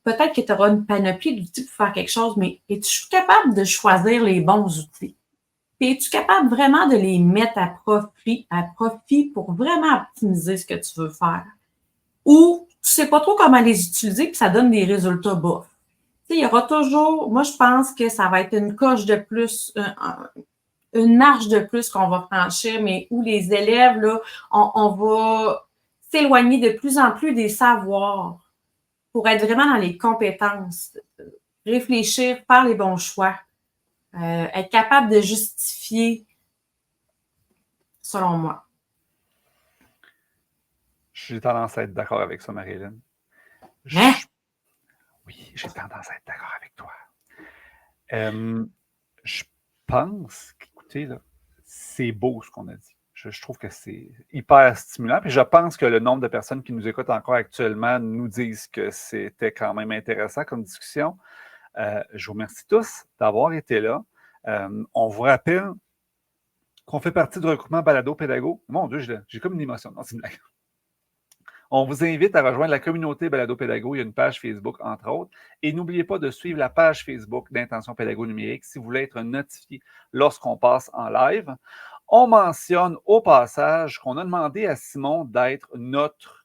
peut-être que tu auras une panoplie d'outils pour faire quelque chose, mais es-tu capable de choisir les bons outils? Puis es-tu capable vraiment de les mettre à profit pour vraiment optimiser ce que tu veux faire? Ou tu sais pas trop comment les utiliser puis ça donne des résultats bas. Tu sais, il y aura toujours, moi je pense que ça va être une coche de plus, une marche de plus qu'on va franchir, mais où les élèves, là, on va s'éloigner de plus en plus des savoirs pour être vraiment dans les compétences, réfléchir, faire les bons choix, être capable de justifier, selon moi. J'ai tendance à être d'accord avec ça, Marie-Hélène. Hein? Oui, j'ai tendance à être d'accord avec toi. Je pense qu'écoutez, là, c'est beau ce qu'on a dit. Je trouve que c'est hyper stimulant. Puis je pense que le nombre de personnes qui nous écoutent encore actuellement nous disent que c'était quand même intéressant comme discussion. Je vous remercie tous d'avoir été là. On vous rappelle qu'on fait partie du regroupement Balado Pédago. Mon Dieu, j'ai comme une émotion. Non, c'est une blague. On vous invite à rejoindre la communauté Balado Pédago. Il y a une page Facebook, entre autres. Et n'oubliez pas de suivre la page Facebook d'Intention Pédago Numérique si vous voulez être notifié lorsqu'on passe en live. On mentionne au passage qu'on a demandé à Simon d'être notre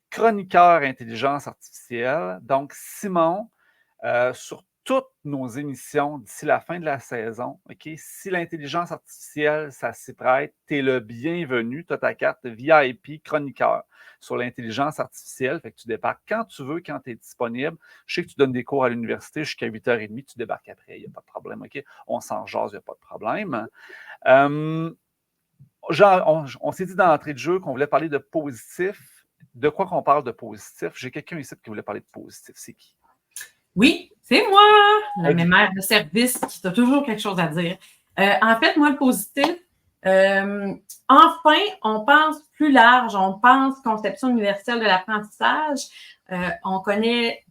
chroniqueur intelligence artificielle. Donc, Simon, sur toutes nos émissions d'ici la fin de la saison, okay, si l'intelligence artificielle, ça s'y prête, tu es le bienvenu. Tu as ta carte VIP chroniqueur sur l'intelligence artificielle. Fait que tu débarques quand tu veux, quand tu es disponible. Je sais que tu donnes des cours à l'université jusqu'à 8h30, tu débarques après, il n'y a pas de problème. Okay? On s'en jase, il n'y a pas de problème. On s'est dit dans l'entrée de jeu qu'on voulait parler de positif. De quoi qu'on parle de positif? J'ai quelqu'un ici qui voulait parler de positif. C'est qui? Oui, c'est moi, la mémère de service qui a toujours quelque chose à dire. En fait, moi, le positif, enfin, on pense plus large, on pense conception universelle de l'apprentissage. On connaît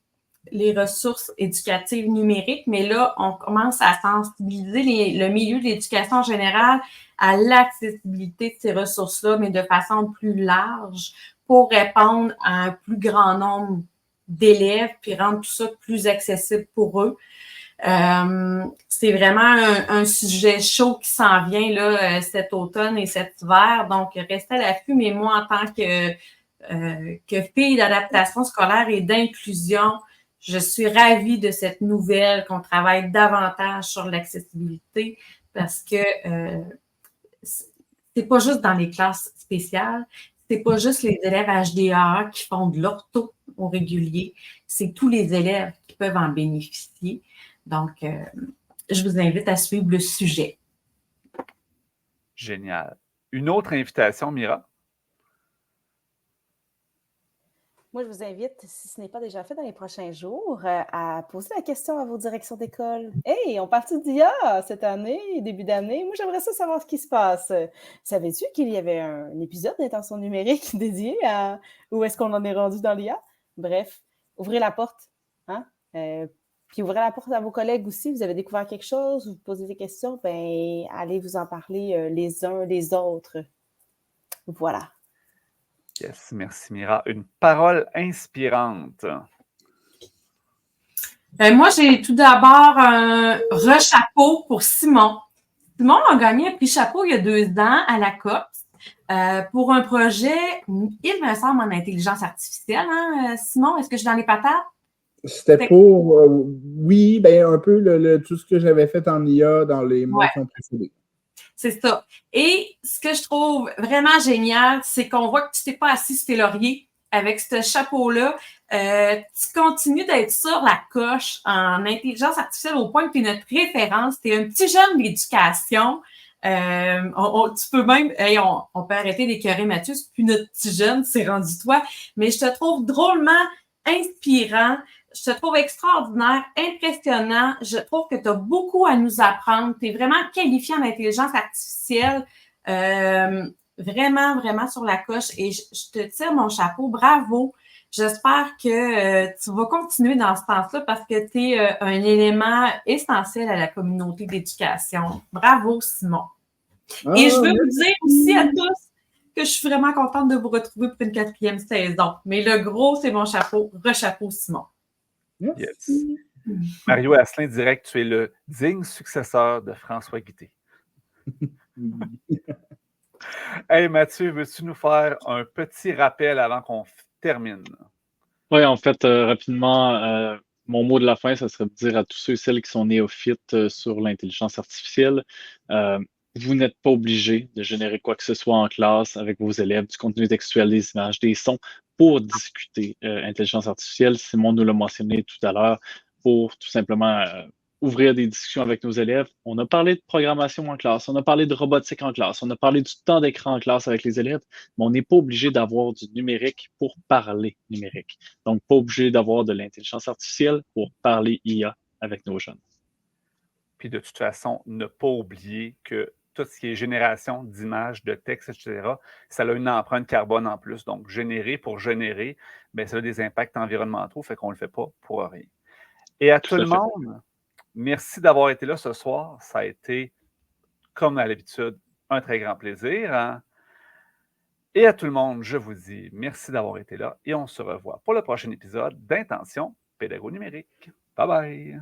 les ressources éducatives numériques, mais là, on commence à sensibiliser le milieu de l'éducation en général à l'accessibilité de ces ressources-là, mais de façon plus large pour répondre à un plus grand nombre d'élèves, puis rendre tout ça plus accessible pour eux. C'est vraiment un sujet chaud qui s'en vient là, cet automne et cet hiver. Donc, restez à l'affût, mais moi, en tant que fille d'adaptation scolaire et d'inclusion, je suis ravie de cette nouvelle qu'on travaille davantage sur l'accessibilité parce que c'est pas juste dans les classes spéciales, c'est pas juste les élèves HDA qui font de l'ortho au régulier, c'est tous les élèves qui peuvent en bénéficier. Donc, je vous invite à suivre le sujet. Génial. Une autre invitation, Mira? Moi, je vous invite, si ce n'est pas déjà fait dans les prochains jours, à poser la question à vos directions d'école. Hey, on partit d'IA cette année, début d'année. Moi, j'aimerais ça savoir ce qui se passe. Savais-tu qu'il y avait un épisode d'Intention numérique dédié à où est-ce qu'on en est rendu dans l'IA? Bref, ouvrez la porte. Hein? Puis ouvrez la porte à vos collègues aussi. Vous avez découvert quelque chose, vous posez des questions, ben allez vous en parler les uns les autres. Voilà. Yes, merci Mira. Une parole inspirante. Moi, j'ai tout d'abord un rechapeau pour Simon. Simon a gagné un prix chapeau il y a 2 ans à la COPS pour un projet, il me semble, en intelligence artificielle. Hein? Simon, est-ce que je suis dans les patates? C'était pour, oui, ben un peu tout ce que j'avais fait en IA dans les mois qui ont précédé. C'est ça. Et ce que je trouve vraiment génial, c'est qu'on voit que tu t'es pas assis sur tes lauriers avec ce chapeau-là. Tu continues d'être sur la coche en intelligence artificielle au point que tu es notre référence. Tu es un petit jeune d'éducation. Tu peux même, on peut arrêter d'écœurer Mathieu, c'est plus notre petit jeune, c'est rendu toi. Mais je te trouve drôlement inspirant. Je te trouve extraordinaire, impressionnant. Je trouve que tu as beaucoup à nous apprendre. Tu es vraiment qualifié en intelligence artificielle. Vraiment, vraiment sur la coche. Et je te tire mon chapeau. Bravo. J'espère que tu vas continuer dans ce sens-là parce que tu es un élément essentiel à la communauté d'éducation. Bravo, Simon. Et je veux vous dire aussi à tous que je suis vraiment contente de vous retrouver pour une 4e saison. Mais le gros, c'est mon chapeau. Rechapeau, Simon. Yes. Mario Asselin dirait que tu es le digne successeur de François Guité. Hey Mathieu, veux-tu nous faire un petit rappel avant qu'on termine? Oui, en fait, rapidement, mon mot de la fin, ça serait de dire à tous ceux et celles qui sont néophytes sur l'intelligence artificielle, vous n'êtes pas obligé de générer quoi que ce soit en classe avec vos élèves, du contenu textuel, des images, des sons, pour discuter intelligence artificielle. Simon nous l'a mentionné tout à l'heure, pour tout simplement ouvrir des discussions avec nos élèves. On a parlé de programmation en classe, on a parlé de robotique en classe, on a parlé du temps d'écran en classe avec les élèves, mais on n'est pas obligé d'avoir du numérique pour parler numérique. Donc, pas obligé d'avoir de l'intelligence artificielle pour parler IA avec nos jeunes. Puis de toute façon, ne pas oublier que tout ce qui est génération d'images, de textes, etc., ça a une empreinte carbone en plus. Donc, générer pour générer, bien, ça a des impacts environnementaux, fait qu'on ne le fait pas pour rien. Et à tout le monde, merci d'avoir été là ce soir. Ça a été, comme à l'habitude, un très grand plaisir. Hein? Et à tout le monde, je vous dis merci d'avoir été là et on se revoit pour le prochain épisode d'Intention Pédago numérique. Bye bye!